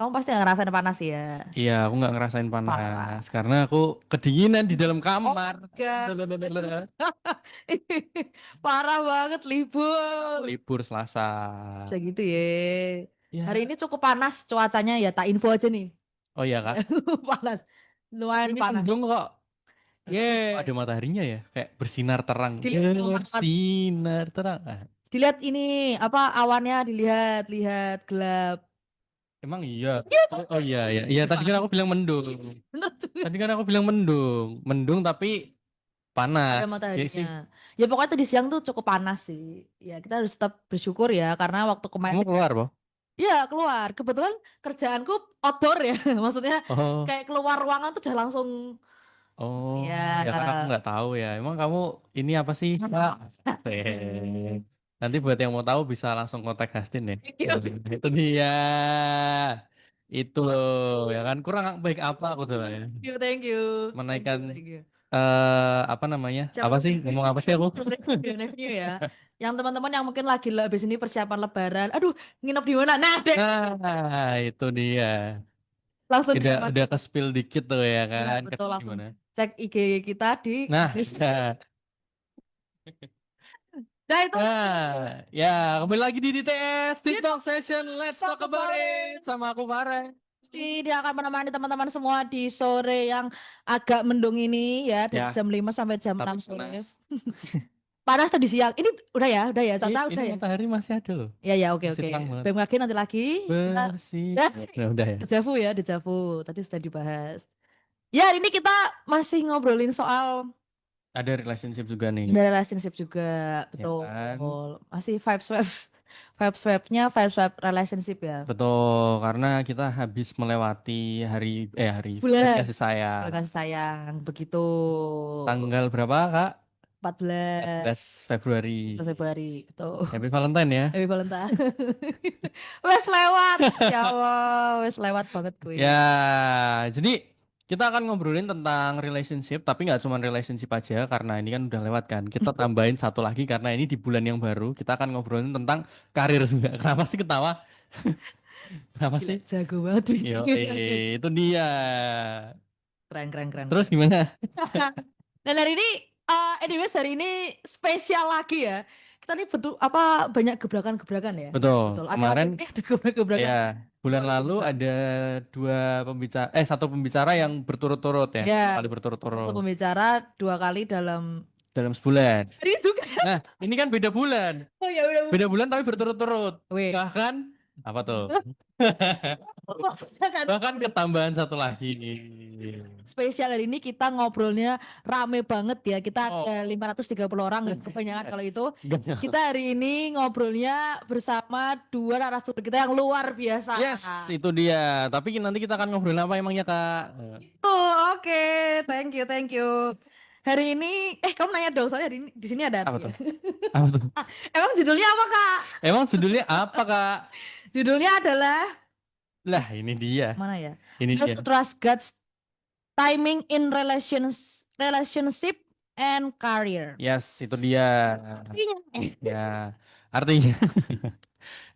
Kamu pasti nggak ngerasain panas ya. Iya, aku nggak ngerasain panas Parah. karena aku kedinginan di dalam Oh kamar. my God. Parah banget libur. Libur Selasa. Bisa gitu ya. Hari Ya, ini cukup panas cuacanya ya. Tak info aja nih. oh iya kak. Panas. Lumayan Ini panas. mendung kok. Tapi kok Ye. ada mataharinya ya, kayak bersinar terang. Dilihat awan. Bersinar terang. Dilihat ini apa awannya dilihat gelap. Emang iya. Iya, Oh iya iya. Iya tadi kan aku bilang mendung. bener juga. Tadi kan aku bilang mendung. Mendung tapi Ada panas. Ya mataharinya. sih. Ya pokoknya tadi siang tuh cukup panas sih. Ya kita harus tetap bersyukur ya karena waktu kemarin Kamu keluar, Boh? ya keluar. Kebetulan kerjaanku outdoor ya. Maksudnya Oh. kayak keluar ruangan tuh udah langsung Oh, ya kan aku ya. nggak tahu ya. Emang kamu ini apa sih? Pak? Asik. Nanti buat yang mau tahu bisa langsung kontak Justin ya. Itu dia. Itu loh, ya kan kurang baik apa aku tuh ya. Thank you, thank you. Thank Menaikkan you, thank you. apa namanya? Siapa Apa sih? Ngomong apa sih aku? review ya. Yang teman-teman yang mungkin lagi habis ini persiapan lebaran. Aduh, nginep di mana? Nah, deh, Nah, itu dia. langsung diaman. Udah ke spill dikit tuh ya Ya, kan. betul Kasih langsung gimana? cek IG kita di Nah, Kamis. ya. Nah, itu Nah, ya kembali lagi di DTS dia TikTok Session. Let's talk talk about about it it. sama aku Farel. Dia akan menemani teman-teman semua di sore yang agak mendung ini ya dari Ya, jam 5 sampai jam tapi 6 sore. panas. Panas tadi siang. Ini udah ya, Tata Ini udah ya. matahari masih ada loh. Ya ya oke Masih oke. terang banget. BMKG nanti lagi kita Bersih. ya, Nah, udah ya. dejavu ya, dejavu. Tadi sudah dibahas. Ya, hari ini kita masih ngobrolin soal Ada relationship juga nih. relationship juga, Ya betul. kan? Masih vibes swap relationship ya. Betul, karena kita habis melewati hari bulan Bulan kasih sayang. bulan kasih sayang begitu. Tanggal berapa, Kak? 14 14 Februari. Februari, betul. Happy Valentine ya. Happy Valentine. Wes lewat. Ya Allah, wes lewat banget gue. Ya, jadi kita akan ngobrolin tentang relationship, tapi nggak cuma relationship aja, karena ini kan udah lewat kan. Kita tambahin satu lagi karena ini di bulan yang baru, kita akan ngobrolin tentang karir juga. Kenapa sih ketawa? Kenapa Gila, sih? jago banget. Yo, itu dia. Keren, keren, keren, Terus keren. gimana? Dan hari ini, anyways hari ini spesial lagi ya. Kita nih betul apa banyak gebrakan-gebrakan ya. Betul, Betul. kemarin Akhir-akhir ini ada gebrakan-gebrakan ya bulan luar lalu biasa. ada satu pembicara yang berturut-turut ya, Ya, kali satu berturut-turut pembicara 2 kali dalam dalam sebulan. hari juga. Nah, ini kan beda bulan. Oh ya udah. Beda bulan tapi berturut-turut. Weh, Bahkan apa tuh? maksudnya kan Bahkan ketambahan satu lagi. spesial hari ini kita ngobrolnya rame banget ya. Kita Oh, ada 530 orang, nggak kebanyakan kalau itu. enggak. Kita hari ini ngobrolnya bersama dua narasumber kita yang luar biasa. Yes, itu dia. Tapi nanti kita akan ngobrol apa emangnya, Kak? Oh, oke. Thank you, thank you. Hari ini, kamu nanya dong, soalnya hari ini, di sini ada Apa artinya. tuh? Apa tuh? Emang judulnya apa, Kak? Emang judulnya apa, Kak? Judulnya adalah, Lah, ini dia. mana ya? Ini How dia. to Trust God's Timing in Relationship and Career. Yes, itu dia. Artinya, Ya, artinya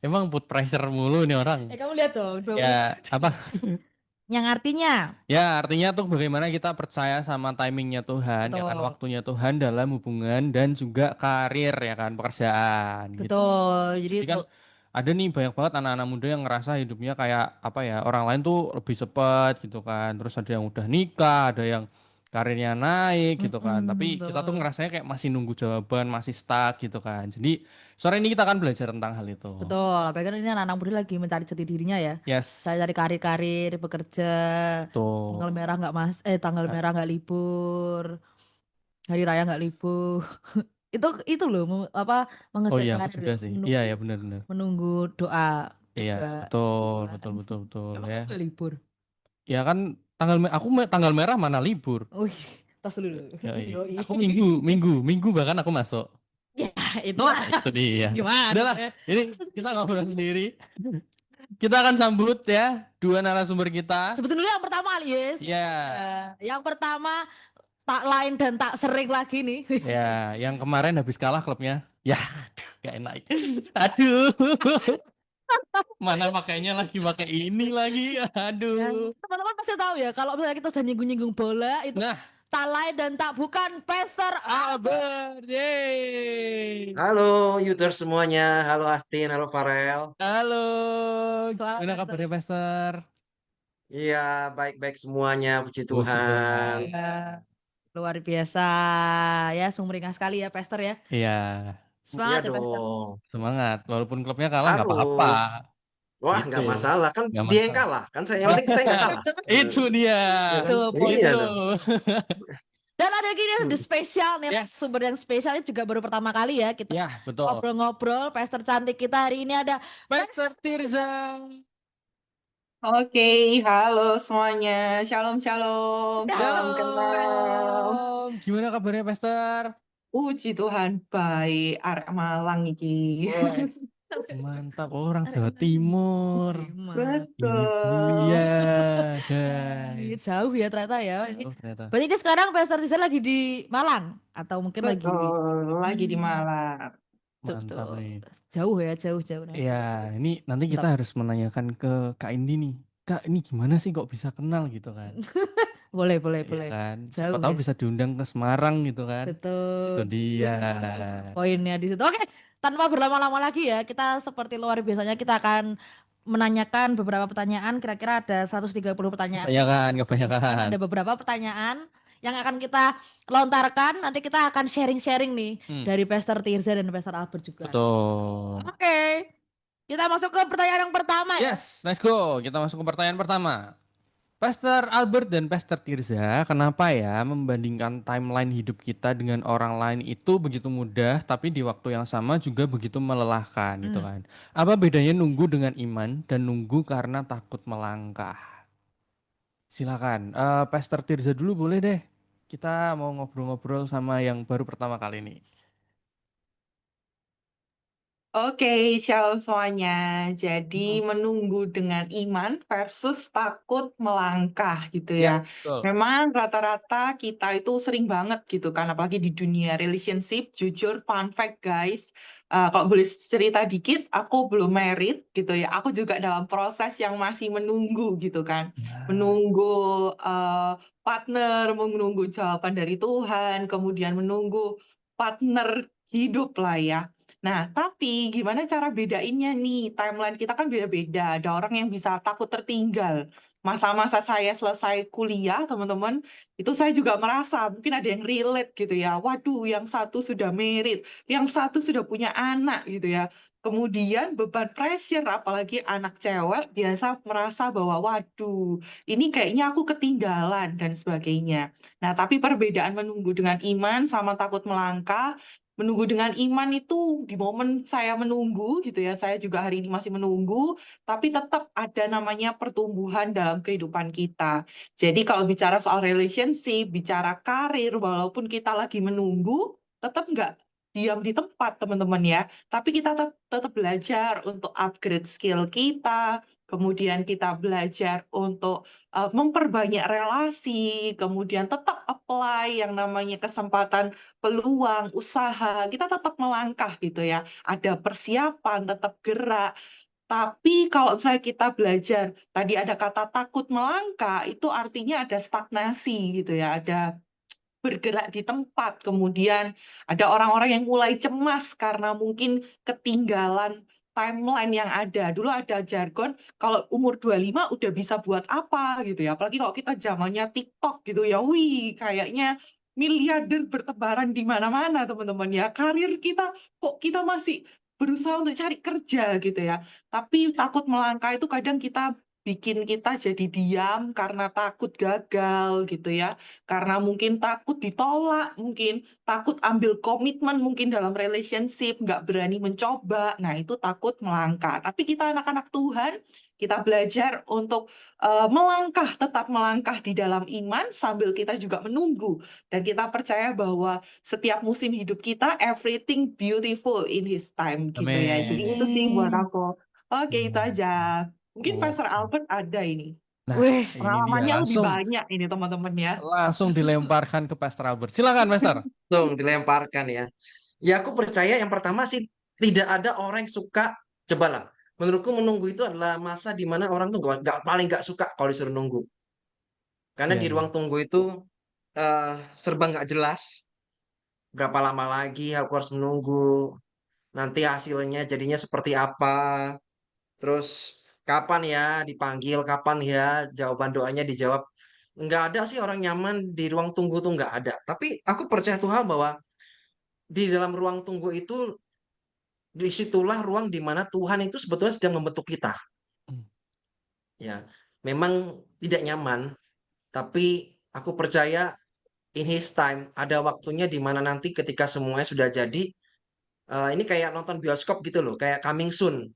emang put pressure mulu nih orang. kamu lihat dong, Ya, apa? yang artinya, Ya, artinya tuh bagaimana kita percaya sama timingnya Tuhan, ya kan, betul, waktunya Tuhan dalam hubungan dan juga karir, ya kan, pekerjaan gitu. betul. Jadi Jadi kan tuh, ada nih banyak banget anak-anak muda yang ngerasa hidupnya kayak apa ya, orang lain tuh lebih cepat gitu kan. Terus ada yang udah nikah, ada yang karirnya naik gitu kan. Tapi kita tuh betul. ngerasanya kayak masih nunggu jawaban, masih stuck gitu kan. Jadi sore ini kita akan belajar tentang hal itu. Betul, apalagi kan ini anak-anak muda lagi mencari jati dirinya ya. Saya Yes, cari karir-karir, bekerja, tanggal tuh. merah nggak tanggal merah nggak libur, hari raya nggak libur. Itu loh, apa Oh mengejar iya, aku karir, juga sih. Iya menunggu ya benar-benar. menunggu doa Iya, doa betul, Tuhan. betul, betul, betul Emang ya. kamu nggak libur? Ya kan tanggal merah mana libur? Wih, tas dulu. Yoi. Yoi. Aku minggu bahkan aku masuk. Ya, itu Nah, itu dia. gimana? Udahlah, ini kita ngobrol sendiri. Kita akan sambut ya dua narasumber kita. Sebutin dulu yang pertama, Alias. Ya, Yang pertama tak lain dan tak sering lagi nih. ya, yang kemarin habis kalah klubnya. Ya, aduh, gak enak. Aduh. Mana makainya lagi pakai ini lagi. Ya, Aduh. teman-teman pasti tahu ya kalau misalnya kita sudah nyinggung-nyinggung bola itu Nah, tak lain dan tak bukan Pastor Albert. Albert, yeay. Halo, Yuters semuanya. Halo Astin, halo Farel. Halo, Selamat gimana datang. kabarnya, Pastor? Iya, baik-baik semuanya, puji Puji Tuhan. Tuhan. Ya, luar biasa ya, sumringah sekali ya Pastor ya. Iya, Iya Semangat ya Pastor. dong, semangat. Walaupun klubnya kalah nggak apa-apa. harus. Wah, Gitu, nggak masalah. Kan nggak dia yang masalah. kalah. Kan saya, yang penting saya nggak kalah. Itu dia. Iya kan? Itu Iya poinnya. Itu. dong. Dan ada gini ada spesial nih, Yes. sumber yang spesial ini juga baru pertama kali ya kita Ya, betul. ngobrol-ngobrol. Pastor cantik kita hari ini ada Pastor Tirza. Oke, halo semuanya. Shalom, shalom. Salam kenal. Gimana kabarnya, Pastor? Puji Tuhan, baik. Arek Malang iki. Mantap, orang Jawa Timur. Ini Betul. dia, Ini guys. jauh ya ternyata ya. Ini, Oh, ternyata. berarti ini sekarang Pastor Tirza lagi di Malang atau mungkin lagi Betul, lagi di Malang. Mantap nih. jauh ya, jauh. Nah. Ya, ini nanti kita harus menanyakan ke Kak Indi nih. Kak, ini gimana sih kok bisa kenal gitu kan? Boleh. Iya kan? Jauh Siapa tahu ya. bisa diundang ke Semarang gitu kan? Itu Betul. dia. Poinnya di situ. Oke, tanpa berlama-lama lagi ya, kita seperti luar biasanya kita akan menanyakan beberapa pertanyaan, kira-kira ada 130 pertanyaan. Kebanyakan. Ada beberapa pertanyaan yang akan kita lontarkan, nanti kita akan sharing-sharing nih dari Pastor Tirza dan Pastor Albert juga. Betul. Oke, kita masuk ke pertanyaan yang pertama ya. Yes, let's go. Kita masuk ke pertanyaan pertama. Pastor Albert dan Pastor Tirza, kenapa ya membandingkan timeline hidup kita dengan orang lain itu begitu mudah, tapi di waktu yang sama juga begitu melelahkan gitu kan? Apa bedanya nunggu dengan iman dan nunggu karena takut melangkah? Silakan, Pastor Tirza dulu boleh deh. Kita mau ngobrol-ngobrol sama yang baru pertama kali ini. Oke, shalom semuanya. Jadi menunggu dengan iman versus takut melangkah gitu ya. Betul. Memang rata-rata kita itu sering banget gitu kan, apalagi di dunia relationship. Jujur, fun fact guys, kalau boleh cerita dikit, aku belum married gitu ya. Aku juga dalam proses yang masih menunggu gitu kan. Menunggu partner, menunggu jawaban dari Tuhan, kemudian menunggu partner hidup lah ya. Nah, tapi gimana cara bedainnya nih? Timeline kita kan beda-beda. Ada orang yang bisa takut tertinggal. Masa-masa saya selesai kuliah, teman-teman, itu saya juga merasa mungkin ada yang relate gitu ya. Waduh, yang satu sudah married, yang satu sudah punya anak gitu ya. Kemudian beban pressure, apalagi anak cewek, biasa merasa bahwa waduh, ini kayaknya aku ketinggalan dan sebagainya. Nah, tapi perbedaan menunggu dengan iman sama takut melangkah, menunggu dengan iman itu di momen saya menunggu gitu ya, saya juga hari ini masih menunggu, tapi tetap ada namanya pertumbuhan dalam kehidupan kita. Jadi kalau bicara soal relationship, bicara karir, walaupun kita lagi menunggu, tetap nggak diam di tempat teman-teman ya, tapi kita tetap belajar untuk upgrade skill kita, kemudian kita belajar untuk memperbanyak relasi, kemudian tetap apply yang namanya kesempatan peluang, usaha, kita tetap melangkah gitu ya. Ada persiapan, tetap gerak. Tapi kalau misalnya kita belajar, tadi ada kata takut melangkah, itu artinya ada stagnasi gitu ya, ada bergerak di tempat. Kemudian ada orang-orang yang mulai cemas karena mungkin ketinggalan timeline yang ada. Dulu ada jargon, kalau umur 25 udah bisa buat apa gitu ya. Apalagi kalau kita zamannya TikTok gitu ya. Wih, kayaknya miliarder bertebaran di mana-mana teman-teman ya. Karir kita, kok kita masih berusaha untuk cari kerja gitu ya. Tapi takut melangkah itu kadang kita bikin kita jadi diam karena takut gagal gitu ya, karena mungkin takut ditolak, mungkin takut ambil komitmen mungkin dalam relationship, nggak berani mencoba. Nah, itu takut melangkah. Tapi kita anak-anak Tuhan, kita belajar untuk melangkah, tetap melangkah di dalam iman sambil kita juga menunggu. Dan kita percaya bahwa setiap musim hidup kita, everything beautiful in His time gitu ya. Jadi itu sih buat aku. Oke, itu aja. Mungkin Pastor Albert ada ini. Nah, Wih, ini dia Pengalamannya lebih langsung banyak ini teman-teman ya. dilemparkan ke Pastor Albert. Silakan, Pastor. Langsung dilemparkan ya. Ya aku percaya yang pertama sih tidak ada orang yang suka, coba lah. menurutku menunggu itu adalah masa di mana orang tuh paling nggak suka kalau disuruh nunggu. Karena Iya, di iya. ruang tunggu itu serba nggak jelas. Berapa lama lagi aku harus menunggu? Nanti hasilnya jadinya seperti apa? Terus kapan ya dipanggil? Kapan ya jawaban doanya dijawab? Nggak ada sih orang nyaman di ruang tunggu tuh nggak ada. Tapi aku percaya tuh hal bahwa di dalam ruang tunggu itu disitulah ruang di mana Tuhan itu sebetulnya sedang membentuk kita. Hmm. Ya, memang tidak nyaman, tapi aku percaya in His time ada waktunya di mana nanti ketika semuanya sudah jadi, ini kayak nonton bioskop gitu loh, kayak coming soon.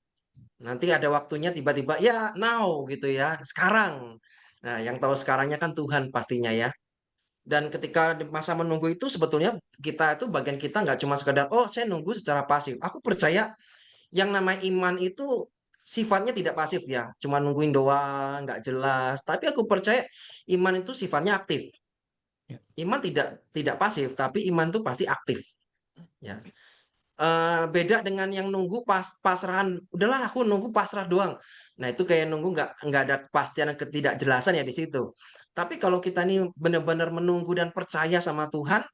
Nanti ada waktunya tiba-tiba ya now gitu ya, sekarang. Nah, yang tahu sekarangnya kan Tuhan pastinya ya. Dan ketika di masa menunggu itu sebetulnya kita itu bagian kita nggak cuma sekedar oh saya nunggu secara pasif. Aku percaya yang namanya iman itu sifatnya tidak pasif ya, cuma nungguin doang, nggak jelas. Tapi aku percaya iman itu sifatnya aktif. Ya. Iman tidak pasif, tapi iman itu pasti aktif. Ya. Beda dengan yang nunggu pasrahan. Udahlah aku nunggu pasrah doang. Nah itu kayak nunggu nggak ada kepastian dan ketidakjelasan ya di situ. Tapi kalau kita nih benar-benar menunggu dan percaya sama Tuhan,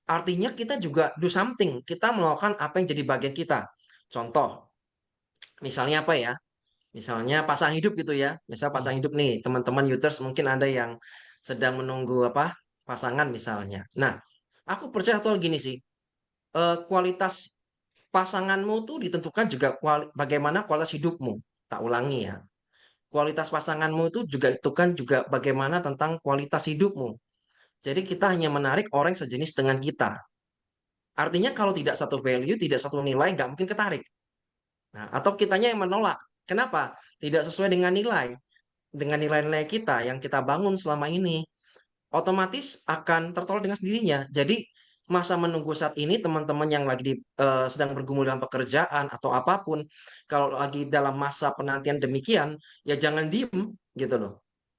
artinya kita juga do something. Kita melakukan apa yang jadi bagian kita. Contoh, misalnya apa ya? Misalnya pasang hidup gitu ya. Misal Hmm. pasang hidup nih, teman-teman Youters mungkin ada yang sedang menunggu apa? Pasangan misalnya. Nah, aku percaya tuh gini sih. Kualitas pasanganmu tuh ditentukan juga bagaimana kualitas hidupmu. Tak ulangi ya. Kualitas pasanganmu itu juga ditentukan juga bagaimana tentang kualitas hidupmu. Jadi kita hanya menarik orang yang sejenis dengan kita. Artinya kalau tidak satu value, tidak satu nilai, nggak mungkin ketarik. Nah, atau kitanya yang menolak. Kenapa? Tidak sesuai dengan nilai-nilai kita yang kita bangun selama ini, otomatis akan tertolak dengan sendirinya. Jadi masa menunggu saat ini teman-teman yang lagi sedang bergumul dalam pekerjaan atau apapun, kalau lagi dalam masa penantian demikian, ya jangan diem gitu loh.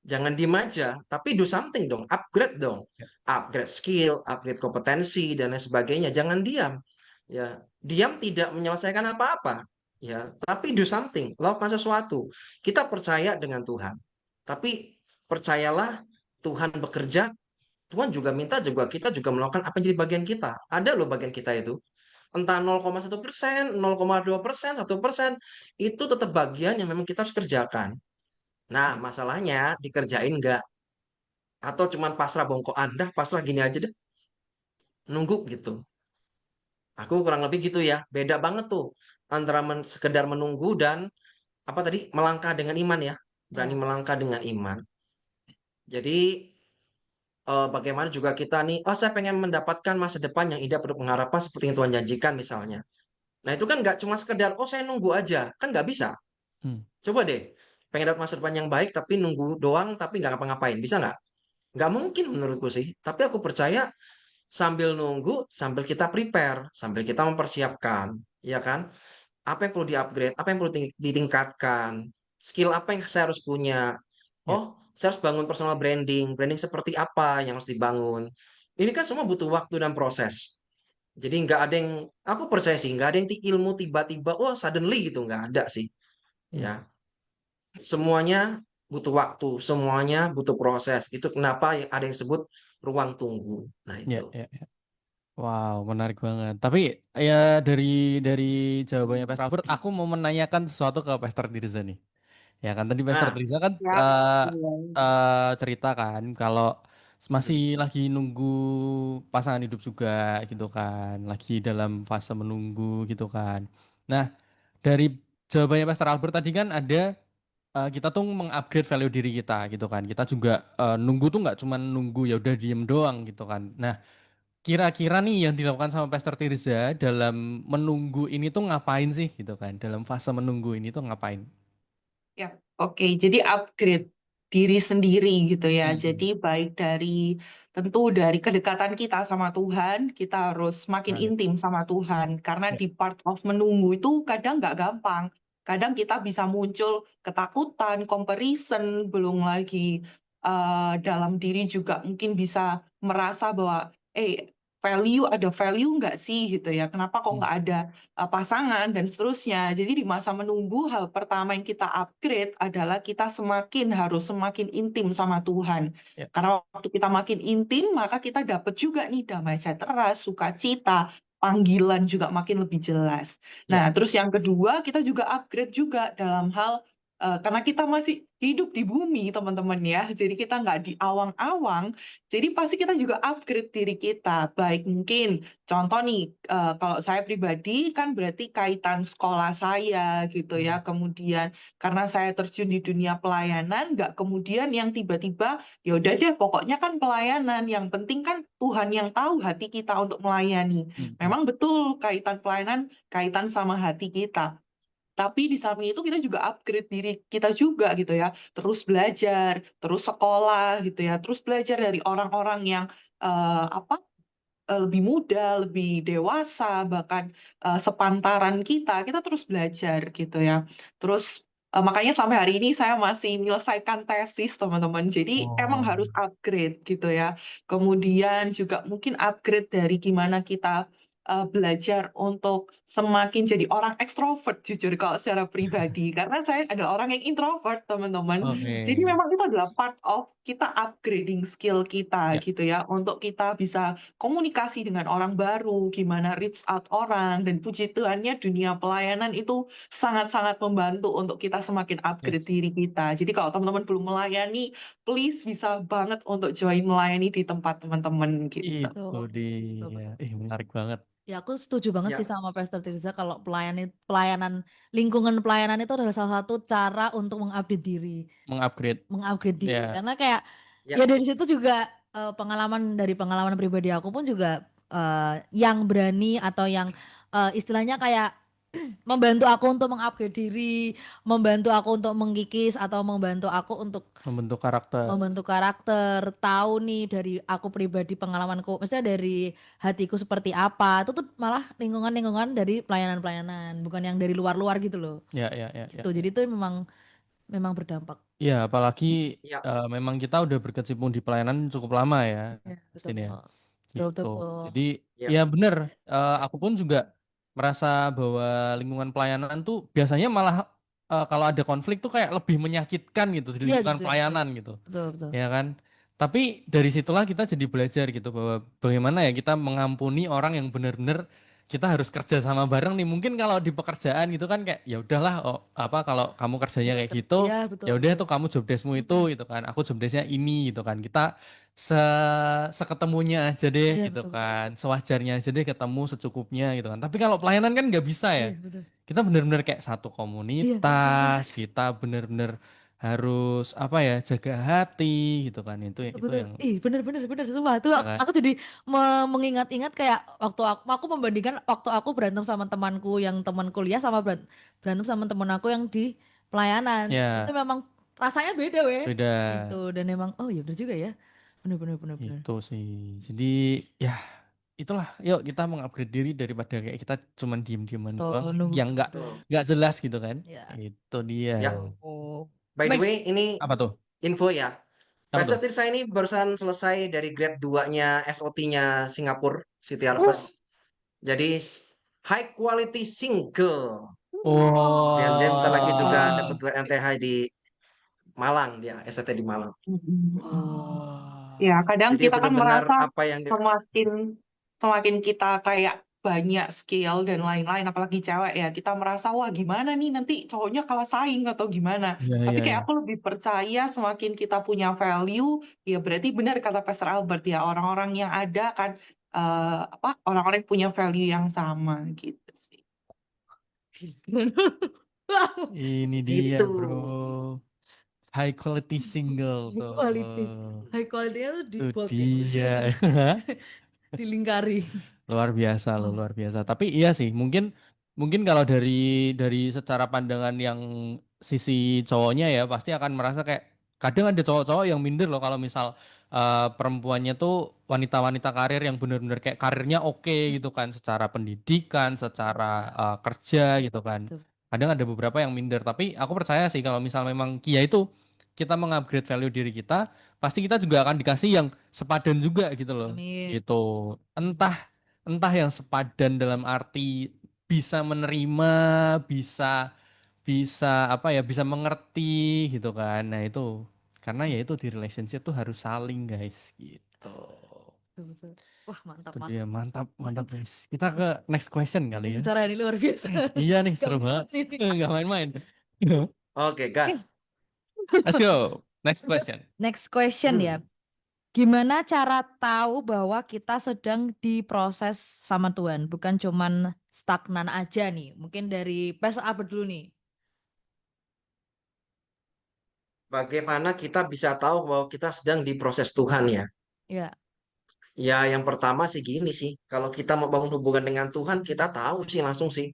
Jangan diem aja, tapi do something dong, upgrade dong. Ya. Upgrade skill, upgrade kompetensi dan lain sebagainya. Jangan diam. Ya, diam tidak menyelesaikan apa-apa. Ya, tapi do something, lakukan sesuatu. Kita percaya dengan Tuhan. Tapi percayalah Tuhan bekerja, Tuhan juga minta juga kita juga melakukan apa yang jadi bagian kita. Ada loh bagian kita itu. Entah 0,1%, 0,2%, 1%, itu tetap bagian yang memang kita harus kerjakan. Nah, masalahnya dikerjain nggak? Atau cuman pasrah bongkoan, dah pasrah gini aja deh, nunggu gitu. Aku kurang lebih gitu ya. Beda banget tuh antara sekedar menunggu dan apa tadi melangkah dengan iman ya. Berani Ya. melangkah dengan iman. Jadi bagaimana juga kita nih, oh saya pengen mendapatkan masa depan yang indah penuh pengharapan seperti yang Tuhan janjikan misalnya. Nah itu kan nggak cuma sekedar, oh saya nunggu aja, kan nggak bisa. Hmm. Coba deh, pengen dapat masa depan yang baik tapi nunggu doang tapi nggak ngapa-ngapain, bisa nggak? Nggak mungkin menurutku sih. Tapi aku percaya sambil nunggu, sambil kita prepare, sambil kita mempersiapkan, ya kan? Apa yang perlu di-upgrade, apa yang perlu ditingkatkan, skill apa yang saya harus punya. Ya. Oh, saya harus bangun personal branding, branding seperti apa yang harus dibangun. Ini kan semua butuh waktu dan proses. Jadi nggak ada yang, aku percaya sih, nggak ada yang ilmu tiba-tiba, oh suddenly gitu, nggak ada sih. Hmm. Ya, semuanya butuh waktu, semuanya butuh proses. Itu kenapa ada yang sebut ruang tunggu. Nah Ya, itu. ya, ya. Wow, menarik banget. Tapi ya dari jawabannya Pastor Albert, aku mau menanyakan sesuatu ke Pastor Tirza nih. Ya kan tadi Pastor Nah, Tirza kan Ya, cerita kan kalau masih mm, lagi nunggu pasangan hidup juga gitu kan, lagi dalam fase menunggu gitu kan. Nah, dari jawabannya Pastor Albert tadi kan ada kita tuh mengupgrade value diri kita gitu kan. Kita juga nunggu tuh nggak cuma nunggu ya udah diem doang gitu kan. Nah, kira-kira nih yang dilakukan sama Pastor Tirza dalam menunggu ini tuh ngapain sih gitu kan? Dalam fase menunggu ini tuh ngapain? ya, oke. Jadi upgrade diri sendiri gitu ya. Jadi Hmm. baik tentu dari kedekatan kita sama Tuhan, kita harus makin Nah, intim sama Tuhan. Karena ya, di part of menunggu itu kadang nggak gampang. Kadang kita bisa muncul ketakutan, comparison, belum lagi dalam diri juga mungkin bisa merasa bahwa, ada value nggak sih gitu ya? Kenapa kok Hmm. nggak ada pasangan dan seterusnya? Jadi di masa menunggu, hal pertama yang kita upgrade adalah kita harus semakin intim sama Tuhan. Ya. Karena waktu kita makin intim, maka kita dapat juga nih damai sejahtera, sukacita, panggilan juga makin lebih jelas. Ya. Nah, terus yang kedua, kita juga upgrade juga dalam hal karena kita masih hidup di bumi, teman-teman ya. Jadi kita nggak di awang-awang. Jadi pasti kita juga upgrade diri kita. Baik mungkin contoh nih, kalau saya pribadi kan berarti kaitan sekolah saya gitu ya. Kemudian karena saya terjun di dunia pelayanan, nggak kemudian yang tiba-tiba ya udah deh pokoknya kan pelayanan. Yang penting kan Tuhan yang tahu hati kita untuk melayani. Memang betul kaitan pelayanan kaitan sama hati kita. Tapi di samping itu kita juga upgrade diri kita juga gitu ya. Terus belajar, terus sekolah gitu ya. Terus belajar dari orang-orang yang lebih muda, lebih dewasa, bahkan sepantaran kita terus belajar gitu ya. Terus makanya sampai hari ini saya masih menyelesaikan tesis, teman-teman. Jadi emang harus upgrade gitu ya. Kemudian juga mungkin upgrade dari gimana kita belajar untuk semakin jadi orang ekstrovert, jujur kalau secara pribadi. Karena saya adalah orang yang introvert, teman-teman. Oke. Jadi memang itu adalah part of kita upgrading skill kita Ya. gitu ya. Untuk kita bisa komunikasi dengan orang baru, gimana reach out orang, dan puji Tuhannya dunia pelayanan itu sangat-sangat membantu untuk kita semakin Ya. upgrade diri kita. Jadi kalau teman-teman belum melayani, please bisa banget untuk join melayani di tempat teman-teman gitu. Itu Betul. dia. Menarik banget. Ya, aku setuju banget sih Ya, sama Pastor Tirza kalau pelayanan lingkungan pelayanan itu adalah salah satu cara untuk mengupdate diri, Mengupgrade. diri. Ya. Karena kayak ya, ya dari situ juga dari pengalaman pribadi aku pun juga yang berani atau yang istilahnya kayak membantu aku untuk mengupgrade diri, membantu aku untuk mengkikis atau membantu aku untuk Membentuk karakter. tahu nih dari aku pribadi pengalamanku, maksudnya dari hatiku seperti apa. Itu tuh malah lingkungan-lingkungan dari pelayanan-pelayanan, bukan yang dari luar-luar gitu loh. Ya. Gitu. Jadi itu memang berdampak. Ya, apalagi ya, memang kita udah berkecimpung di pelayanan cukup lama ya, Ya, betul. Christine ya. Betul, Gitu. betul. Jadi ya, ya bener, aku pun juga merasa bahwa lingkungan pelayanan tuh biasanya malah kalau ada konflik tuh kayak lebih menyakitkan gitu di Iya, lingkungan jujur. pelayanan gitu. Betul. Ya kan? Tapi dari situlah kita jadi belajar gitu bahwa bagaimana ya kita mengampuni orang yang benar-benar kita harus kerja sama bareng nih. Mungkin kalau di pekerjaan gitu kan kayak ya udahlah, kalau kamu kerjanya kayak gitu, Iya, betul. ya udah tuh kamu job deskmu itu gitu kan. Aku job desknya ini gitu kan. Kita seketemunya aja deh Iya, gitu betul. kan. Sewajarnya aja deh ketemu secukupnya gitu kan. Tapi kalau pelayanan kan nggak bisa ya. Iya, betul. Kita benar-benar kayak satu Iya, komunitas, kita benar-benar harus apa ya, jaga hati gitu kan. Itu bener. yang Bener sumpah tuh ya kan? aku jadi mengingat-ingat kayak waktu aku membandingkan waktu aku berantem sama temanku yang teman kuliah sama berantem sama teman aku yang di pelayanan. Itu Ya, memang rasanya beda weh. beda Gitu dan memang oh ya bener juga ya. Bener. itu sih. Jadi ya itulah, yuk kita mengupgrade diri daripada kayak kita cuman diem-dieman doang Betul, nunggu. yang betul. nggak jelas gitu kan. Ya. Itu dia. Ya, Oh. by the way, Next ini apa tuh? info ya. Apa tuh? Pastor Tirsa ini barusan selesai dari grade 2-nya SOT-nya Singapura, City Harvest. Jadi high quality single. Dan dia bentar lagi juga dapat Wah. gelar MTH di Malang, dia STT di Malang. Wah. Ya, kadang Jadi kita kan benar-benar merasa apa yang semakin kita kayak banyak skill dan lain-lain, apalagi cewek ya, kita merasa wah gimana nih nanti cowoknya kalah saing atau gimana. Iya, Tapi iya, kayak iya. aku lebih percaya semakin kita punya value, ya berarti benar kata Pastor Albert ya, orang-orang yang ada kan orang-orang yang punya value yang sama gitu sih. Ini dia, gitu. bro. High quality single tuh. High quality-nya tuh di Itu bold ya. dia. Dilingkari. Luar biasa loh, luar biasa. Tapi iya sih, mungkin kalau dari secara pandangan yang sisi cowoknya ya pasti akan merasa kayak kadang ada cowok-cowok yang minder loh kalau misal perempuannya tuh wanita-wanita karir yang benar-benar kayak karirnya oke gitu kan, secara pendidikan, secara kerja gitu kan. Betul. Kadang ada beberapa yang minder, tapi aku percaya sih kalau misal memang Kia itu kita mengupgrade value diri kita, pasti kita juga akan dikasih yang sepadan juga gitu loh. Amin. Gitu. Entah yang sepadan dalam arti bisa menerima, bisa bisa apa ya, bisa mengerti gitu kan. Nah, itu karena ya itu di relationship tuh harus saling, guys, gitu. Betul. Wah, mantap, Itu mantap. dia, mantap guys. Kita ke next question kali ya. Bicara ini luar biasa. Iya nih, Gak seru banget. main ini. Nggak main-main. Oke, gas. Let's go. Next question. Next question ya. Gimana cara tahu bahwa kita sedang diproses sama Tuhan, bukan cuman stagnan aja nih. Mungkin dari Pes apa dulu nih? Bagaimana kita bisa tahu bahwa kita sedang diproses Tuhan ya? Ya. Ya, yang pertama sih gini sih. Kalau kita mau bangun hubungan dengan Tuhan, kita tahu sih langsung sih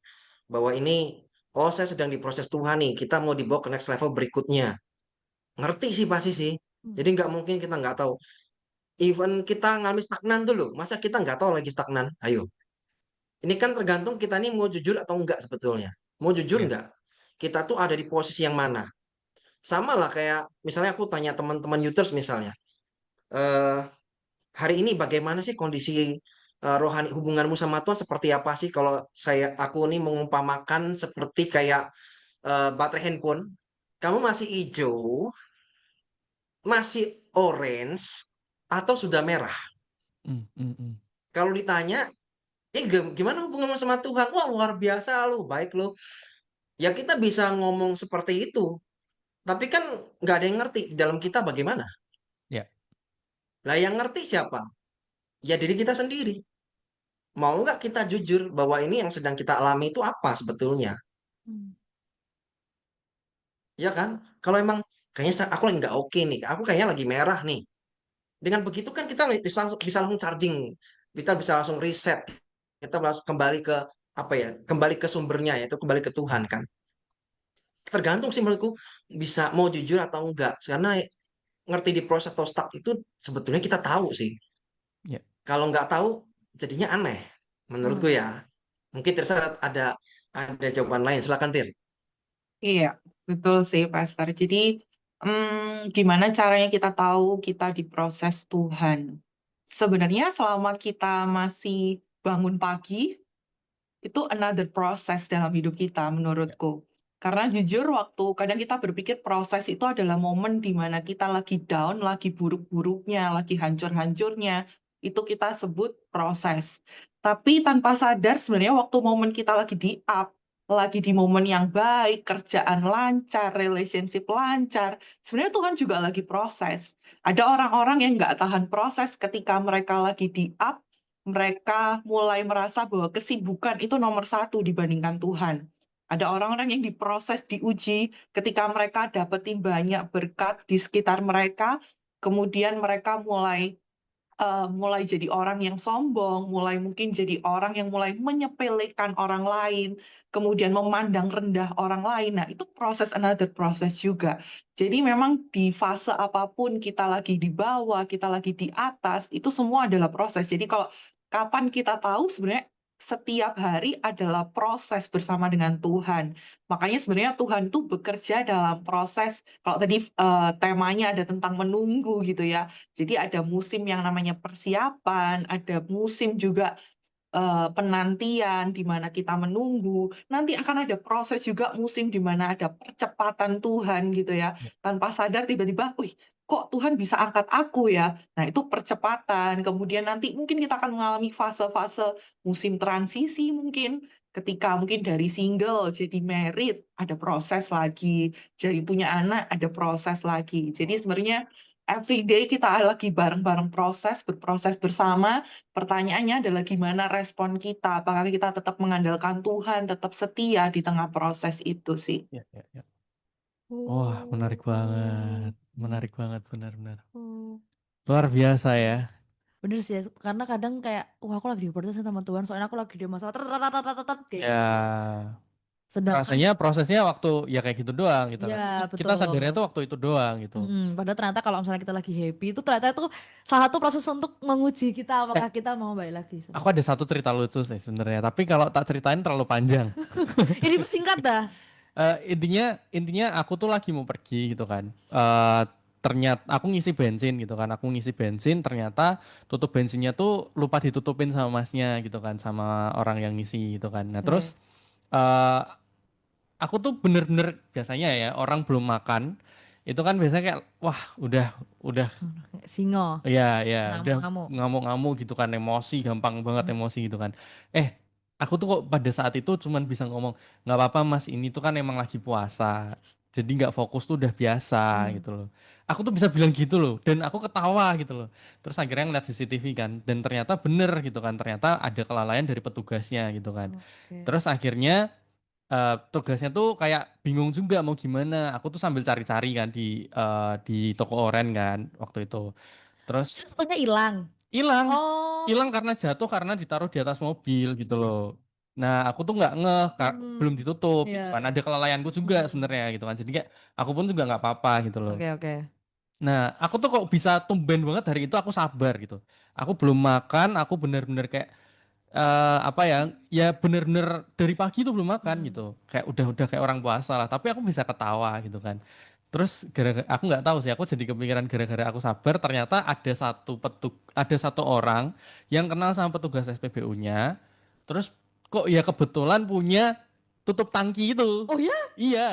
bahwa ini, oh saya sedang diproses Tuhan nih. Kita mau dibawa ke next level berikutnya. Ngerti sih pasti sih. Jadi nggak mungkin kita nggak tahu. Even kita ngalami stagnan dulu, masa kita nggak tahu lagi stagnan? Ayo. Ini kan tergantung kita nih mau jujur atau enggak sebetulnya. Mau jujur Iya. enggak? Kita tuh ada di posisi yang mana? Sama lah kayak misalnya aku tanya teman-teman Youters misalnya. eh Hari ini bagaimana sih kondisi rohani hubunganmu sama Tuhan seperti apa sih? Kalau aku nih mengumpamakan seperti kayak baterai handphone, kamu masih hijau, masih orange, atau sudah merah? Mm, mm, mm. Kalau ditanya, gimana hubunganmu sama Tuhan? Wah, luar biasa lo, baik lo. Ya kita bisa ngomong seperti itu, tapi kan nggak ada yang ngerti di dalam kita bagaimana. Ya. Lah yang ngerti siapa? Ya diri kita sendiri. Mau nggak kita jujur bahwa ini yang sedang kita alami itu apa sebetulnya? Ya kan? Kalau emang kayaknya aku lagi nggak oke nih, aku kayaknya lagi merah nih. Dengan begitu kan kita bisa langsung charging, kita bisa langsung reset, kita langsung kembali ke apa ya? Kembali ke sumbernya yaitu kembali ke Tuhan kan. Tergantung sih menurutku bisa mau jujur atau enggak. Karena ngerti di proses atau stuck itu sebetulnya kita tahu sih. Ya. Kalau nggak tahu jadinya aneh menurutku ya. Mungkin Tirsa ada jawaban lain. Silakan Tir. Iya, betul sih, Pastor. Jadi, gimana caranya kita tahu kita diproses Tuhan? Sebenarnya selama kita masih bangun pagi, itu another proses dalam hidup kita menurutku. Karena jujur waktu kadang kita berpikir proses itu adalah momen di mana kita lagi down, lagi buruk-buruknya, lagi hancur-hancurnya, itu kita sebut proses. Tapi tanpa sadar sebenarnya waktu momen kita lagi di up, lagi di momen yang baik, kerjaan lancar, relationship lancar, sebenarnya Tuhan juga lagi proses. Ada orang-orang yang nggak tahan proses ketika mereka lagi di up, mereka mulai merasa bahwa kesibukan itu nomor satu dibandingkan Tuhan. Ada orang-orang yang diproses, diuji ketika mereka dapetin banyak berkat di sekitar mereka, kemudian mereka mulai jadi orang yang sombong, mulai mungkin jadi orang yang mulai menyepelekan orang lain, kemudian memandang rendah orang lain. Nah, itu another proses juga. Jadi memang di fase apapun kita lagi di bawah, kita lagi di atas, itu semua adalah proses. Jadi kalau kapan kita tahu sebenarnya setiap hari adalah proses bersama dengan Tuhan. Makanya sebenarnya Tuhan itu bekerja dalam proses, kalau tadi temanya ada tentang menunggu gitu ya, jadi ada musim yang namanya persiapan, ada musim juga penantian di mana kita menunggu. Nanti akan ada proses juga musim di mana ada percepatan Tuhan gitu ya. Ya. Tanpa sadar tiba-tiba, wih, kok Tuhan bisa angkat aku ya? Nah, itu percepatan. Kemudian nanti mungkin kita akan mengalami fase-fase musim transisi mungkin. Ketika mungkin dari single jadi married, ada proses lagi. Jadi punya anak, ada proses lagi. Jadi sebenarnya every day kita lagi bareng-bareng berproses bersama. Pertanyaannya adalah gimana respon kita? Apakah kita tetap mengandalkan Tuhan, tetap setia di tengah proses itu sih? Ya, ya, ya. Wah, menarik banget. Menarik banget, benar-benar. Luar biasa ya. Bener sih, karena kadang kayak, wah aku lagi diproses sama Tuhan, soalnya aku lagi di masalah kayak Ya, gitu. Sedangkan, rasanya prosesnya waktu ya kayak gitu doang gitu kan. ya Kita sadarnya betul. tuh waktu itu doang gitu. Padahal ternyata kalau misalnya kita lagi happy, itu ternyata itu salah satu proses untuk menguji kita Eh, apakah kita mau balik lagi. aku ada satu cerita lucu sih sebenarnya, tapi kalau tak ceritain terlalu panjang. Ini persingkat dah. Intinya aku tuh lagi mau pergi gitu kan. Ternyata aku ngisi bensin gitu kan. Aku ngisi bensin ternyata tutup bensinnya tuh lupa ditutupin sama masnya gitu kan, sama orang yang ngisi gitu kan. Nah, terus Oke. eh aku tuh bener-bener biasanya ya orang belum makan itu kan biasanya kayak wah udah Singo, ya ya udah ngamuk-ngamuk. ngamuk-ngamuk gitu kan, emosi gampang banget Hmm. emosi gitu kan. Eh aku tuh kok pada saat itu cuman bisa ngomong nggak apa-apa mas, ini tuh kan emang lagi puasa jadi nggak fokus tuh udah biasa Hmm. gitu loh. Aku tuh bisa bilang gitu loh dan aku ketawa gitu loh. Terus akhirnya ngeliat CCTV kan dan ternyata bener gitu kan, ternyata ada kelalaian dari petugasnya gitu kan. Oke. Terus akhirnya tugasnya tuh kayak bingung juga mau gimana. Aku tuh sambil cari-cari kan di toko oren kan waktu itu. Terus Satunya hilang. hilang, Oh. hilang karena jatuh karena ditaruh di atas mobil gitu loh. Nah aku tuh nggak ngeh, belum Hmm. ditutup gitu Ya. kan. Ada kelalaianku juga Hmm. sebenarnya gitu kan. Jadi kayak aku pun juga nggak apa-apa gitu loh. Oke, oke. Nah aku tuh kok bisa tumben banget hari itu aku sabar gitu. Aku belum makan, aku bener-bener kayak apa ya, ya bener-bener dari pagi tuh belum makan Hmm. gitu, kayak udah kayak orang puasa lah, tapi aku bisa ketawa gitu kan. Terus gara-gara aku nggak tahu sih, aku jadi kepikiran gara-gara aku sabar ternyata ada satu orang yang kenal sama petugas SPBU-nya, terus kok ya kebetulan punya tutup tangki itu. Oh ya? Iya,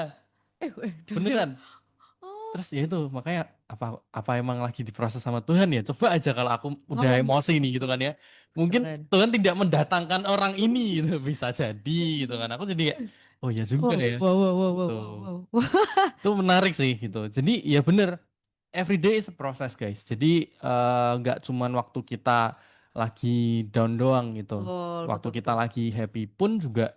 Demi apa? beneran. Oh, Terus ya itu makanya apa apa emang lagi diproses sama Tuhan ya? Coba aja kalau aku udah ngomong emosi nih gitu kan ya. Mungkin keren. Tuhan tidak mendatangkan orang ini gitu, bisa jadi gitu kan. Aku jadi kayak oh ya juga Wow, ya wow, wow, wow, gitu. wow, wow, wow. Itu menarik sih gitu. Jadi ya bener, every day is a process guys. Jadi nggak cuman waktu kita lagi down doang gitu. Betul, Waktu betul, kita betul. lagi happy pun juga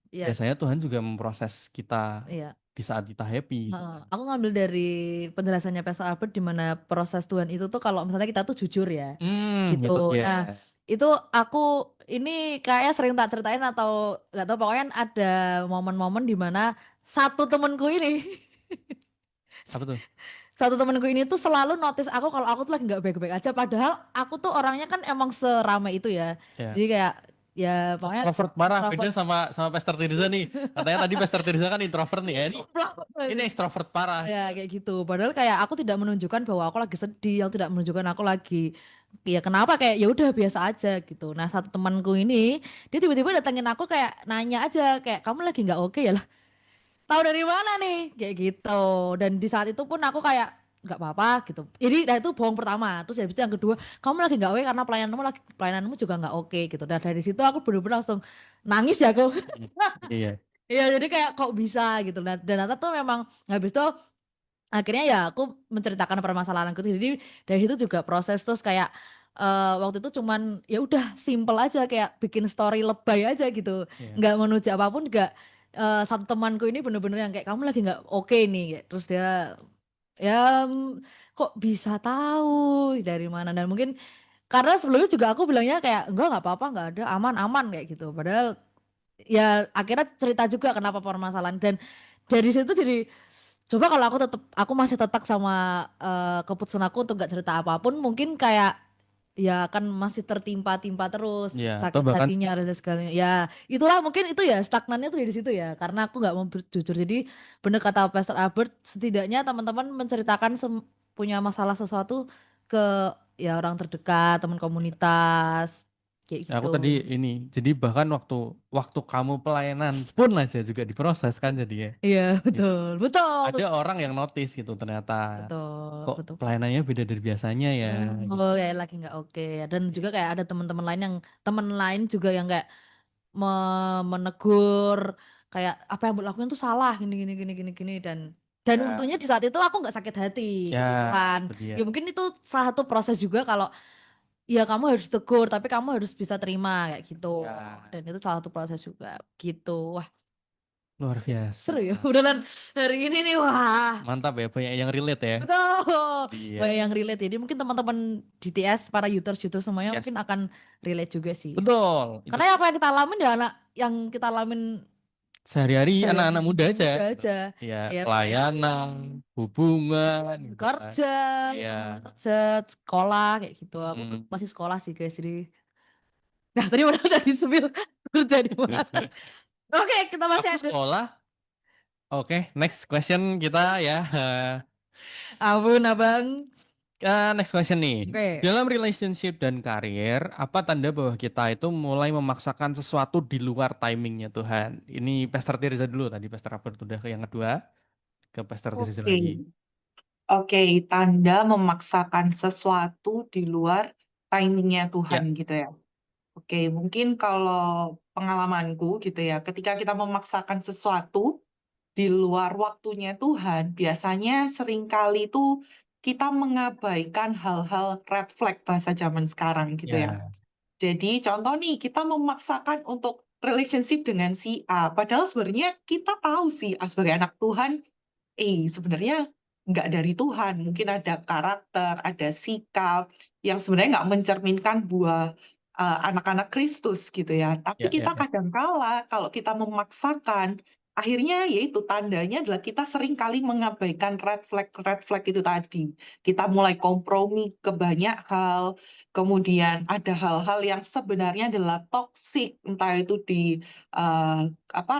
Iya, biasanya Tuhan juga memproses kita iya. di saat kita happy gitu Heeh. kan. Aku ngambil dari penjelasannya Pastor Albert di mana proses Tuhan itu tuh kalau misalnya kita tuh jujur ya, gitu. Gitu ya. Nah, itu aku ini kayaknya sering tak ceritain atau nggak tahu, pokoknya ada momen-momen di mana satu temenku ini, Apa tuh? satu temenku ini tuh selalu notice aku kalau aku tuh lagi nggak baik-baik aja. Padahal aku tuh orangnya kan emang seramai itu ya. Ya. Jadi kayak ya pokoknya Introvert parah, beda introvert. sama Pastor Tirza nih. Katanya tadi Pastor Tirza kan introvert nih ya. Ini extrovert parah. Ya kayak gitu. Padahal kayak aku tidak menunjukkan bahwa aku lagi sedih, aku tidak menunjukkan aku lagi ya kenapa, kayak ya udah biasa aja gitu. Nah, satu temanku ini dia tiba-tiba datengin aku kayak nanya aja kayak kamu lagi nggak oke ya lah. Tahu dari mana nih? Kayak gitu. Dan di saat itu pun aku kayak nggak apa-apa gitu. Jadi nah itu bohong pertama. Terus habis itu yang kedua, kamu lagi nggak oke karena pelayananmu juga nggak oke gitu. Dan dari situ aku bener-bener langsung nangis ya aku. Iya. Iya, jadi kayak kok bisa gitu. Nah, dan ternyata tuh memang habis itu akhirnya ya aku menceritakan permasalahanku, jadi dari situ juga proses terus kayak waktu itu cuman ya udah simple aja kayak bikin story lebay aja gitu, Iya. nggak menuju apapun, nggak satu temanku ini bener-bener yang kayak kamu lagi nggak oke nih kayak. Terus dia ya kok bisa tahu dari mana, dan mungkin karena sebelumnya juga aku bilangnya kayak enggak, nggak apa-apa, nggak ada, aman-aman kayak gitu, padahal ya akhirnya cerita juga kenapa permasalahan. Dan dari situ jadi coba kalau aku masih tetap sama keputusan aku untuk gak cerita apapun, mungkin kayak ya akan masih tertimpa-timpa terus Iya, atau sakit bahkan hatinya dan segalanya. Ya itulah mungkin itu ya stagnannya tuh dari situ ya, karena aku nggak mau jujur. Jadi bener kata Pastor Albert, setidaknya teman-teman menceritakan punya masalah sesuatu ke ya orang terdekat, teman komunitas kayak aku gitu. tadi ini, jadi bahkan waktu waktu kamu pelayanan pun aja juga diproses kan jadi ya. Iya, Gitu. betul, betul, Ada orang yang notice gitu ternyata betul, kok betul. pelayanannya beda dari biasanya ya gitu. Oh, kayak lagi nggak oke. Dan juga kayak ada teman-teman lain yang teman lain juga yang kayak menegur kayak apa yang buat lakuin tuh salah gini gini gini gini gini. Dan Ya, untungnya di saat itu aku nggak sakit hati ya gitu kan. itu dia. Ya mungkin itu salah satu proses juga kalau ya kamu harus tegur tapi kamu harus bisa terima kayak gitu. Ya, Dan itu salah satu proses juga gitu. Wah, luar biasa. seru ya. Udah hari ini nih, wah. Mantap ya, banyak yang relate ya. Betul. Iya. Banyak yang relate. Jadi mungkin teman-teman DTS, para YouTubers semuanya Yes. mungkin akan relate juga sih. Betul. Itu Karena apa yang kita alamin ya anak yang kita alamin sehari-hari sehari-hari anak-anak muda aja muda gitu. aja. Ya, Ya pelayanan, hubungan gitu kan. kerja, Ya. kerja, sekolah kayak gitu. Aku Mm. masih sekolah sih guys. Jadi nah tadi udah di spill kerja di mana. Oke, kita masih Aku ada. sekolah Oke, next question kita ya. Ampun, Abang. Next question nih. Oke. Dalam relationship dan karir, apa tanda bahwa kita itu mulai memaksakan sesuatu di luar timingnya Tuhan? Ini Pastor Tirza dulu tadi, Pastor Albert udah ke yang kedua, ke Pastor Tirza Oke, lagi. oke, tanda memaksakan sesuatu di luar timingnya Ya, Tuhan gitu ya. Oke, mungkin kalau pengalamanku gitu ya, ketika kita memaksakan sesuatu di luar waktunya Tuhan, biasanya seringkali itu kita mengabaikan hal-hal red flag bahasa zaman sekarang gitu ya. ya, Jadi contoh nih, kita memaksakan untuk relationship dengan si A, padahal sebenarnya kita tahu si A sebagai anak Tuhan, sebenarnya nggak dari Tuhan. Mungkin ada karakter, ada sikap yang sebenarnya nggak mencerminkan buah anak-anak Kristus gitu ya. Tapi ya, kita ya. kadangkala kalau kita memaksakan, akhirnya yaitu tandanya adalah kita sering kali mengabaikan red flag itu tadi. Kita mulai kompromi ke banyak hal, kemudian ada hal-hal yang sebenarnya adalah toxic, entah itu di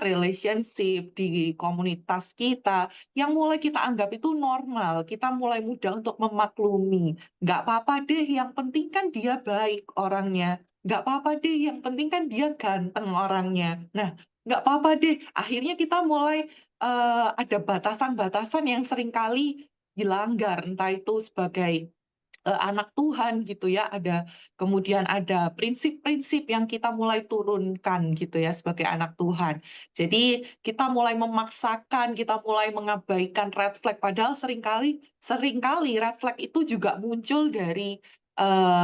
relationship, di komunitas kita, yang mulai kita anggap itu normal, kita mulai mudah untuk memaklumi. Nggak apa-apa deh, yang penting kan dia baik orangnya. Nggak apa-apa deh, yang penting kan dia ganteng orangnya. Nah, nggak apa-apa deh. Akhirnya kita mulai ada batasan-batasan yang seringkali dilanggar, entah itu sebagai anak Tuhan gitu ya, kemudian ada prinsip-prinsip yang kita mulai turunkan gitu ya sebagai anak Tuhan. Jadi kita mulai memaksakan, kita mulai mengabaikan red flag, padahal seringkali seringkali red flag itu juga muncul dari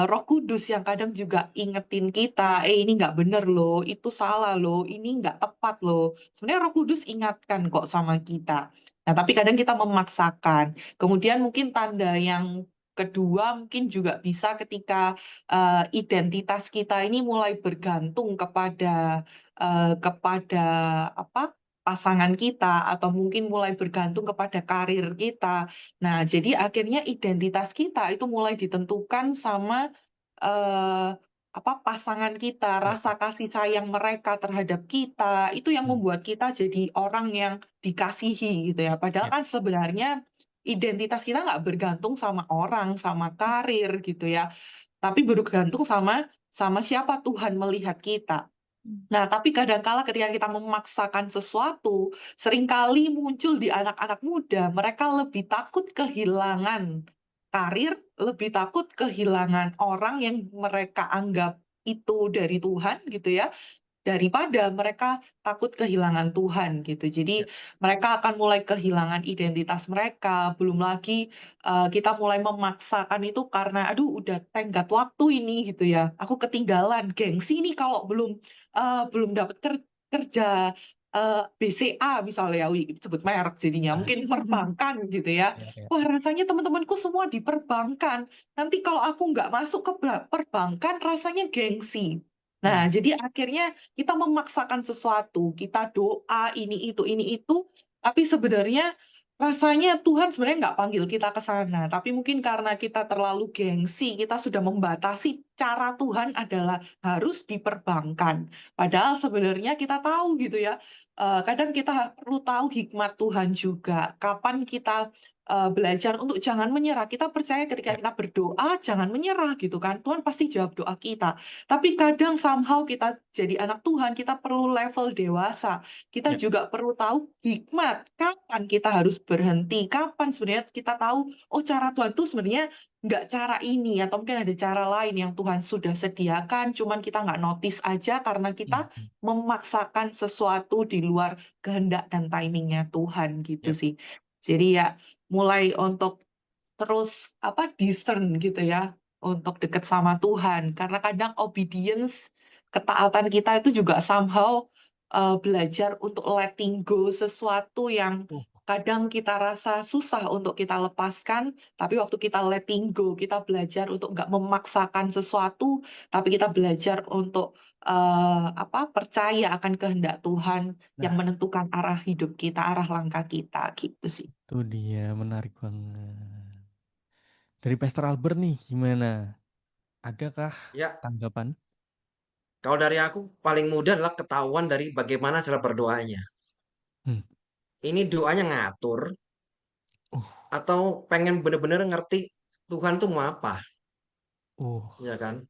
Roh Kudus yang kadang juga ingetin kita, ini nggak bener loh, itu salah loh, ini nggak tepat loh. Sebenarnya Roh Kudus ingatkan kok sama kita. Nah, tapi kadang kita memaksakan. Kemudian mungkin tanda yang kedua mungkin juga bisa ketika identitas kita ini mulai bergantung kepada apa, pasangan kita atau mungkin mulai bergantung kepada karir kita. Nah, jadi akhirnya identitas kita itu mulai ditentukan sama eee, pasangan kita, Ya, rasa kasih sayang mereka terhadap kita, itu yang hmm, membuat kita jadi orang yang dikasihi gitu ya. Padahal ya, kan sebenarnya identitas kita nggak bergantung sama orang, sama karir gitu ya, tapi bergantung sama sama siapa Tuhan melihat kita. Nah, tapi kadangkala ketika kita memaksakan sesuatu, seringkali muncul di anak-anak muda, mereka lebih takut kehilangan karir, lebih takut kehilangan orang yang mereka anggap itu dari Tuhan gitu ya, daripada mereka takut kehilangan Tuhan gitu. ya. Jadi mereka akan mulai kehilangan identitas mereka, belum lagi kita mulai memaksakan itu karena, "Aduh udah tenggat waktu ini," gitu ya, "aku ketinggalan, gengsi nih kalau belum dapat kerja, BCA," misalnya, wih sebut merek jadinya, mungkin perbankan gitu ya. Ya, ya. "Wah rasanya teman-temanku semua di perbankan, nanti kalau aku nggak masuk ke perbankan rasanya gengsi." Hmm, Nah, jadi akhirnya kita memaksakan sesuatu, kita doa ini itu, tapi sebenarnya rasanya Tuhan sebenarnya nggak panggil kita ke sana, tapi mungkin karena kita terlalu gengsi, kita sudah membatasi cara Tuhan adalah harus diperbankan. Padahal sebenarnya kita tahu gitu ya, kadang kita perlu tahu hikmat Tuhan juga, kapan kita belajar untuk jangan menyerah. Kita percaya ketika ya, kita berdoa, jangan menyerah gitu kan, Tuhan pasti jawab doa kita. Tapi kadang somehow kita jadi anak Tuhan, kita perlu level dewasa. Kita ya, juga perlu tahu hikmat, kapan kita harus berhenti, kapan sebenarnya kita tahu, oh cara Tuhan tuh sebenarnya nggak cara ini, atau mungkin ada cara lain yang Tuhan sudah sediakan, cuman kita nggak notice aja karena hmm, kita hmm, memaksakan sesuatu di luar kehendak dan timingnya Tuhan gitu ya. sih. Jadi ya mulai untuk terus discern gitu ya, untuk dekat sama Tuhan. Karena kadang obedience, ketaatan kita itu juga somehow, belajar untuk letting go sesuatu yang Uh, kadang kita rasa susah untuk kita lepaskan, tapi waktu kita letting go, kita belajar untuk nggak memaksakan sesuatu, tapi kita belajar untuk, percaya akan kehendak Tuhan yang Nah, menentukan arah hidup kita, arah langkah kita, gitu sih. itu dia menarik banget. Dari Pastor Albert nih, gimana? Adakah Ya, tanggapan? kalau dari aku paling mudah adalah ketahuan dari bagaimana cara berdoanya. Hmm, ini doanya ngatur Uh, atau pengen bener-bener ngerti Tuhan tuh mau apa, uh, ya kan?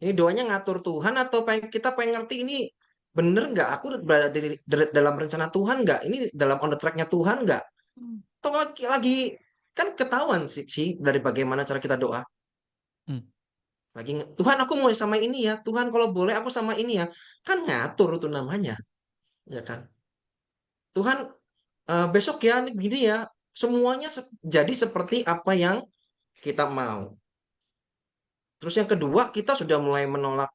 Ini doanya ngatur Tuhan atau kita pengen ngerti ini bener nggak? Aku berada dalam rencana Tuhan nggak? Ini dalam on the track-nya Tuhan nggak? Hmm. Atau lagi kan ketahuan sih dari bagaimana cara kita doa. hmm, Lagi Tuhan aku mau sama ini ya. Tuhan kalau boleh aku sama ini ya. Kan ngatur itu namanya, ya kan? Tuhan besok ya ini begini ya. Semuanya jadi seperti apa yang kita mau. Terus yang kedua, kita sudah mulai menolak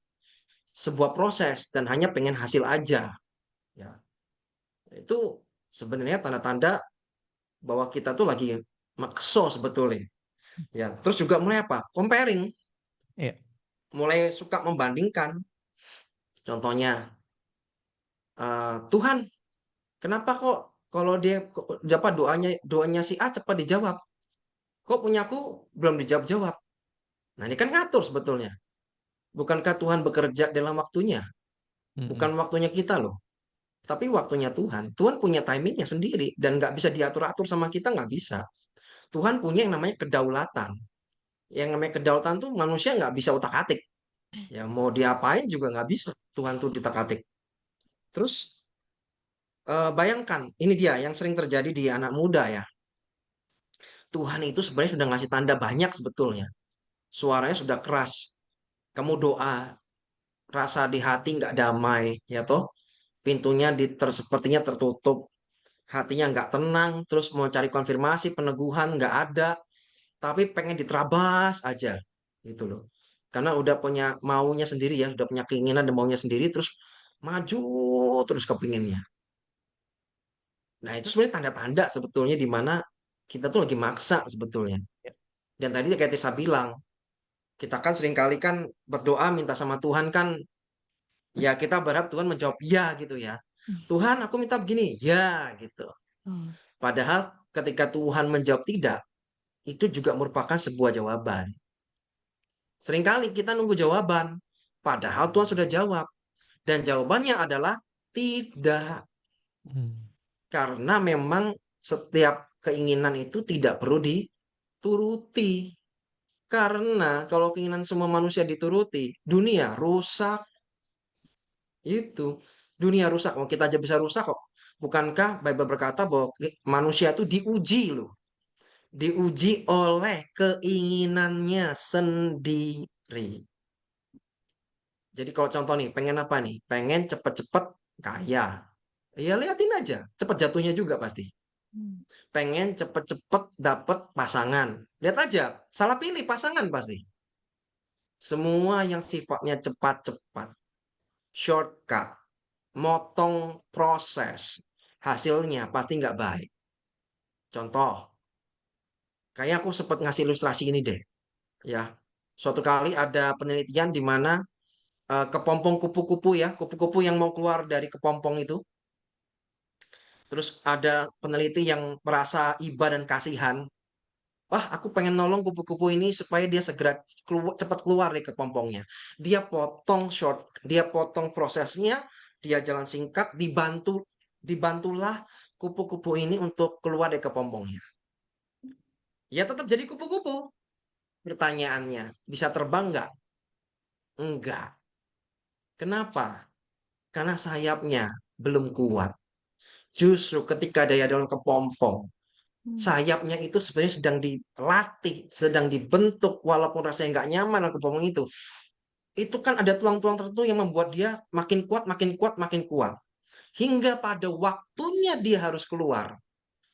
sebuah proses dan hanya pengen hasil aja. Ya, itu sebenarnya tanda-tanda bahwa kita tuh lagi makso sebetulnya. Ya, terus juga mulai apa? Comparing, iya. mulai suka membandingkan. Contohnya, Tuhan, kenapa kok kalau dia dapat doanya si A cepat dijawab, kok punyaku belum dijawab-jawab? Nah, ini kan ngatur sebetulnya. Bukankah Tuhan bekerja dalam waktunya? Bukan Mm-mm. waktunya kita loh. Tapi waktunya Tuhan. Tuhan punya timingnya sendiri dan nggak bisa diatur-atur sama kita, nggak bisa. Tuhan punya yang namanya kedaulatan. Yang namanya kedaulatan tuh manusia nggak bisa utak-atik. Ya mau diapain juga nggak bisa. Tuhan tuh ditak-atik. Terus bayangkan, ini dia yang sering terjadi di anak muda ya. Tuhan itu sebenarnya sudah ngasih tanda banyak sebetulnya. Suaranya sudah keras. Kamu doa, rasa di hati nggak damai, ya toh. Pintunya sepertinya tertutup. Hatinya nggak tenang, terus mau cari konfirmasi, peneguhan nggak ada, tapi pengen diterabas aja, gitu loh. Karena udah punya maunya sendiri ya, udah punya keinginan dan maunya sendiri, terus maju terus kepinginnya. Nah itu sebenarnya tanda-tanda sebetulnya di mana kita tuh lagi maksa sebetulnya. Dan tadi kayak Tirsa bilang, kita kan seringkali kan berdoa minta sama Tuhan kan, ya kita berharap Tuhan menjawab ya gitu ya. Tuhan aku minta begini, ya gitu. Oh. Padahal ketika Tuhan menjawab tidak, itu juga merupakan sebuah jawaban. Seringkali kita nunggu jawaban, padahal Tuhan sudah jawab. Dan jawabannya adalah tidak. Hmm. Karena memang setiap keinginan itu tidak perlu dituruti. Karena kalau keinginan semua manusia dituruti, dunia rusak. Itu. Dunia rusak. Oh, kita aja bisa rusak kok. Bukankah Bible berkata bahwa manusia itu diuji loh. Diuji oleh keinginannya sendiri. Jadi kalau contoh nih, pengen apa nih? Pengen cepet-cepet kaya. Ya liatin aja, cepet jatuhnya juga pasti. Hmm. Pengen cepet-cepet dapet pasangan. Lihat aja, salah pilih pasangan pasti. Semua yang sifatnya cepat-cepat, shortcut, motong proses, hasilnya pasti nggak baik. Contoh, kayaknya aku sempat ngasih ilustrasi ini deh. Ya, suatu kali ada penelitian di mana kepompong kupu-kupu ya, kupu-kupu yang mau keluar dari kepompong itu. Terus ada peneliti yang merasa iba dan kasihan. Wah, aku pengen nolong kupu-kupu ini supaya dia segera cepat keluar dari kepompongnya. Dia potong prosesnya, dia jalan singkat, dibantulah kupu-kupu ini untuk keluar dari kepompongnya. Ya tetap jadi kupu-kupu. Pertanyaannya, bisa terbang nggak? Enggak. Kenapa? Karena sayapnya belum kuat. Justru ketika dia dalam kepompong, Hmm. sayapnya itu sebenarnya sedang dilatih, sedang dibentuk walaupun rasanya nggak nyaman aku ngomong itu. Itu kan ada tulang-tulang tertentu yang membuat dia makin kuat, makin kuat, makin kuat. Hingga pada waktunya dia harus keluar.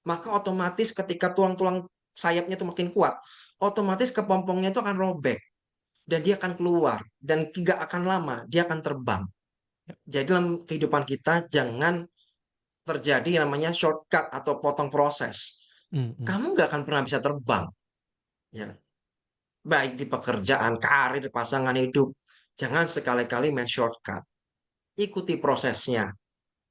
Maka otomatis ketika tulang-tulang sayapnya itu makin kuat, otomatis kepompongnya itu akan robek dan dia akan keluar dan tidak akan lama dia akan terbang. Jadi dalam kehidupan kita jangan terjadi yang namanya shortcut atau potong proses. Hmm. Kamu nggak akan pernah bisa terbang. Ya, baik di pekerjaan, karir, pasangan hidup. Jangan sekali-kali main shortcut. Ikuti prosesnya,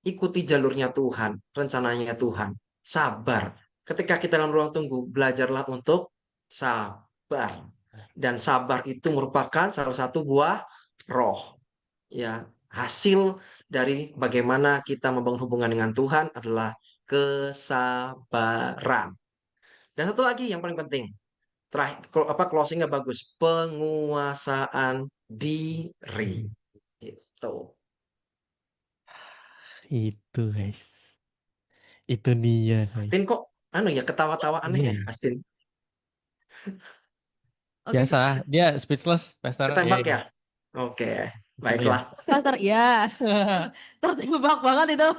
ikuti jalurnya Tuhan, rencananya Tuhan. Sabar. Ketika kita dalam ruang tunggu, belajarlah untuk sabar. Dan sabar itu merupakan salah satu buah roh. Ya, hasil dari bagaimana kita membangun hubungan dengan Tuhan adalah kesabaran. Dan satu lagi yang paling penting, terakhir closingnya bagus, penguasaan diri. Itu. Itu guys. Itu dia guys. Astin kok ya ketawa-tawa aneh Iya. ya, Astin. Oke, Biasa, dia speechless, Pastor. Iya, Ketembak iya. ya? Oke, Iya. baiklah. Pastor, ya tertembak banget itu.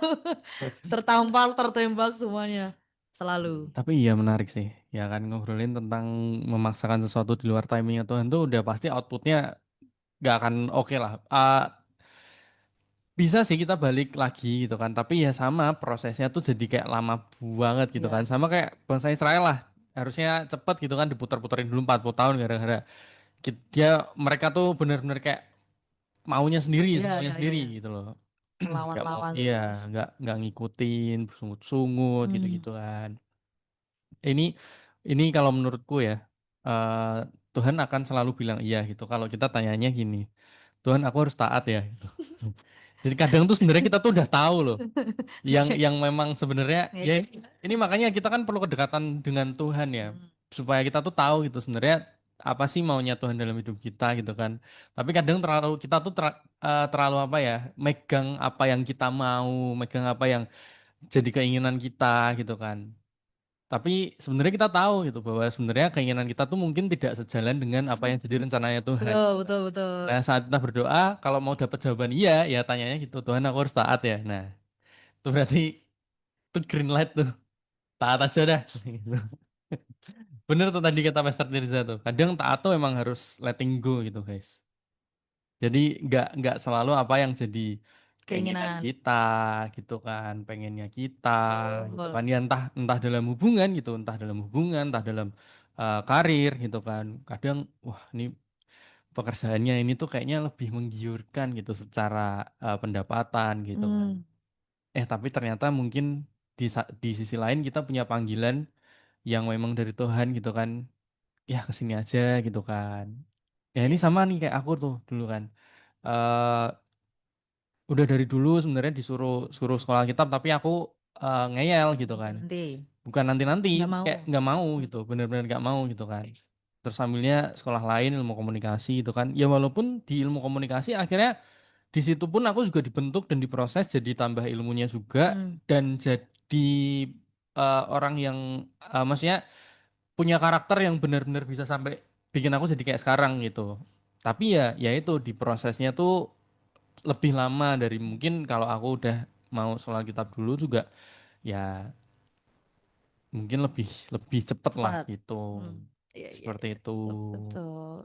Tertampar, tertembak semuanya. Selalu. Tapi iya menarik sih. Ya kan ngobrolin tentang memaksakan sesuatu di luar timingnya Tuhan tuh udah pasti outputnya gak akan oke lah. Bisa sih kita balik lagi gitu kan. Tapi ya sama prosesnya tuh jadi kayak lama banget gitu kan. Ya, Sama kayak bangsa Israel lah. Harusnya cepet gitu kan diputar-putarin dulu 40 tahun gara-gara dia mereka tuh bener-bener kayak maunya sendiri, ya, semuanya ya, ya, sendiri ya. gitu loh. Nggak mau, Melawan-lawan iya, terus. nggak ngikutin, sungut-sungut Hmm. gitu-gitu kan. Ini ini kalau menurutku ya, eh, Tuhan akan selalu bilang iya gitu. Kalau kita tanyanya gini, Tuhan aku harus taat ya. Gitu. Jadi kadang tuh sebenarnya kita tuh udah tahu loh, yang memang sebenarnya ya Yes. ini makanya kita kan perlu kedekatan dengan Tuhan ya, Hmm. supaya kita tuh tahu gitu sebenarnya apa sih maunya Tuhan dalam hidup kita gitu kan. Tapi kadang terlalu kita tuh terlalu apa ya, megang apa yang kita mau, megang apa yang jadi keinginan kita gitu kan. Tapi sebenarnya kita tahu gitu bahwa sebenarnya keinginan kita tuh mungkin tidak sejalan dengan apa yang jadi rencananya Tuhan. Betul, betul, betul. Nah, saat kita berdoa, kalau mau dapat jawaban iya, ya tanyanya gitu, Tuhan aku harus taat ya. Nah, itu berarti itu green light tuh, taat aja dah. Gitu. Bener tuh tadi kata Pastor Tirza tuh, kadang taat tuh emang harus letting go gitu guys. Jadi nggak selalu apa yang jadi keinginan Keinginan. kita gitu kan, pengennya kita gitu Betul. kan. Ya entah entah dalam hubungan gitu, entah dalam hubungan, entah dalam karir gitu kan. Kadang wah ini pekerjaannya ini tuh kayaknya lebih menggiurkan gitu secara pendapatan gitu kan. Hmm. Tapi ternyata mungkin di sisi lain kita punya panggilan yang memang dari Tuhan gitu kan. Ya kesini aja gitu kan. Ya ini sama nih kayak aku tuh dulu kan. eh udah dari dulu sebenarnya disuruh suruh sekolah kitab tapi aku ngeyel gitu kan. Nanti. Bukan nanti-nanti Nggak mau. kayak nggak mau Hmm. gitu, benar-benar nggak mau gitu kan. Terus sambilnya sekolah lain ilmu komunikasi gitu kan. Ya walaupun di ilmu komunikasi akhirnya di situ pun aku juga dibentuk dan diproses jadi tambah ilmunya juga Hmm. dan jadi orang yang maksudnya punya karakter yang benar-benar bisa sampai bikin aku jadi kayak sekarang gitu. Tapi ya itu di prosesnya tuh lebih lama dari mungkin kalau aku udah mau sholat kitab dulu juga ya mungkin lebih lebih cepet lah Cepat. gitu. Hmm. Iya, iya, Seperti iya. itu. Betul, betul.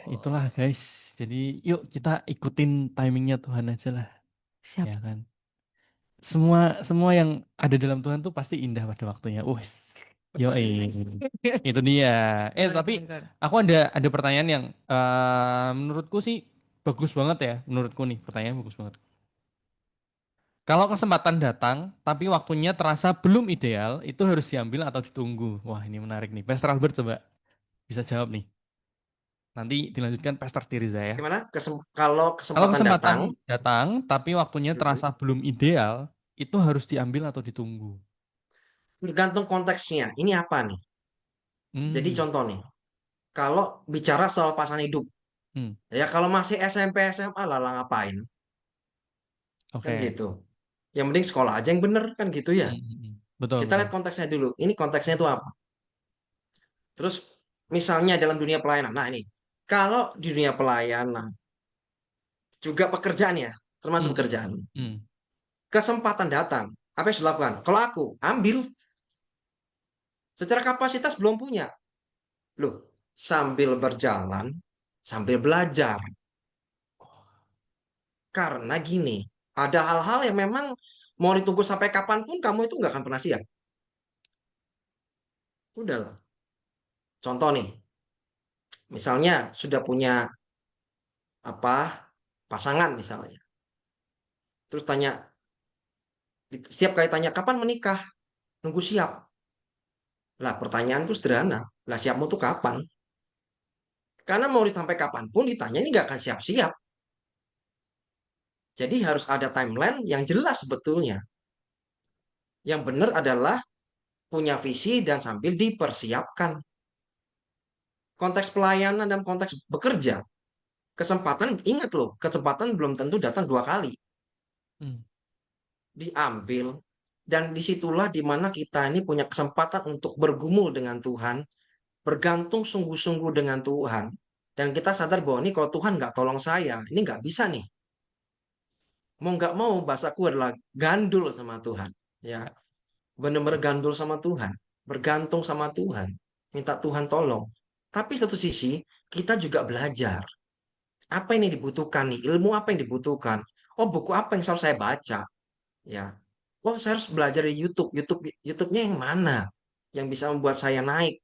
Itulah Betul. guys. Jadi yuk kita ikutin timingnya Tuhan aja lah, Siap. ya kan. Semua semua yang ada dalam Tuhan tuh pasti indah pada waktunya. Wes, yo itu dia. Betul, Tapi betul. aku ada pertanyaan yang menurutku sih bagus banget ya. Menurutku nih pertanyaan bagus banget. Kalau kesempatan datang, tapi waktunya terasa belum ideal, itu harus diambil atau ditunggu? Wah, ini menarik nih. Pastor Albert coba bisa jawab nih. Nanti dilanjutkan Pastor Tiriza ya. Gimana? Kalau Kalau kesempatan kesempatan datang, datang, tapi waktunya mm, terasa belum ideal, itu harus diambil atau ditunggu? tergantung konteksnya. Ini apa nih? Jadi Hmm, contoh nih, kalau bicara soal pasangan hidup, hmm, ya kalau masih SMP SMA lah ngapain? Kan oke. gitu. Yang penting sekolah aja yang bener kan gitu ya. Hmm, hmm, hmm. Betul, Kita betul. lihat konteksnya dulu. Ini konteksnya itu apa? Terus misalnya dalam dunia pelayanan. Nah ini, kalau di dunia pelayanan juga pekerjaan ya, termasuk Hmm, pekerjaan. hmm. Kesempatan datang. Apa yang harus dilakukan? Kalau aku ambil secara kapasitas belum punya. Loh, sambil berjalan, sambil belajar. Karena gini, ada hal-hal yang memang mau ditunggu sampai kapanpun kamu itu nggak akan pernah siap. Udahlah. Contoh nih, misalnya sudah punya apa pasangan misalnya. Terus tanya, setiap kali tanya kapan menikah, nunggu siap. Lah pertanyaan tuh sederhana. Lah siapmu tuh kapan? Karena mau sampai kapanpun ditanya ini nggak akan siap-siap. Jadi harus ada timeline yang jelas sebetulnya. Yang benar adalah punya visi dan sambil dipersiapkan. Konteks pelayanan dan konteks bekerja, kesempatan, ingat loh, kesempatan belum tentu datang 2 kali. Hmm. Diambil, dan disitulah dimana kita ini punya kesempatan untuk bergumul dengan Tuhan, bergantung sungguh-sungguh dengan Tuhan, dan kita sadar bahwa ini kalau Tuhan nggak tolong saya, ini nggak bisa nih. Mau nggak mau, bahasaku adalah gandul sama Tuhan. Ya, benar-benar gandul sama Tuhan, bergantung sama Tuhan, minta Tuhan tolong. Tapi satu sisi, kita juga belajar. Apa ini dibutuhkan nih? Ilmu apa yang dibutuhkan? Oh, buku apa yang harus saya baca? Ya. Oh, saya harus belajar di YouTube. YouTube-nya yang mana? Yang bisa membuat saya naik,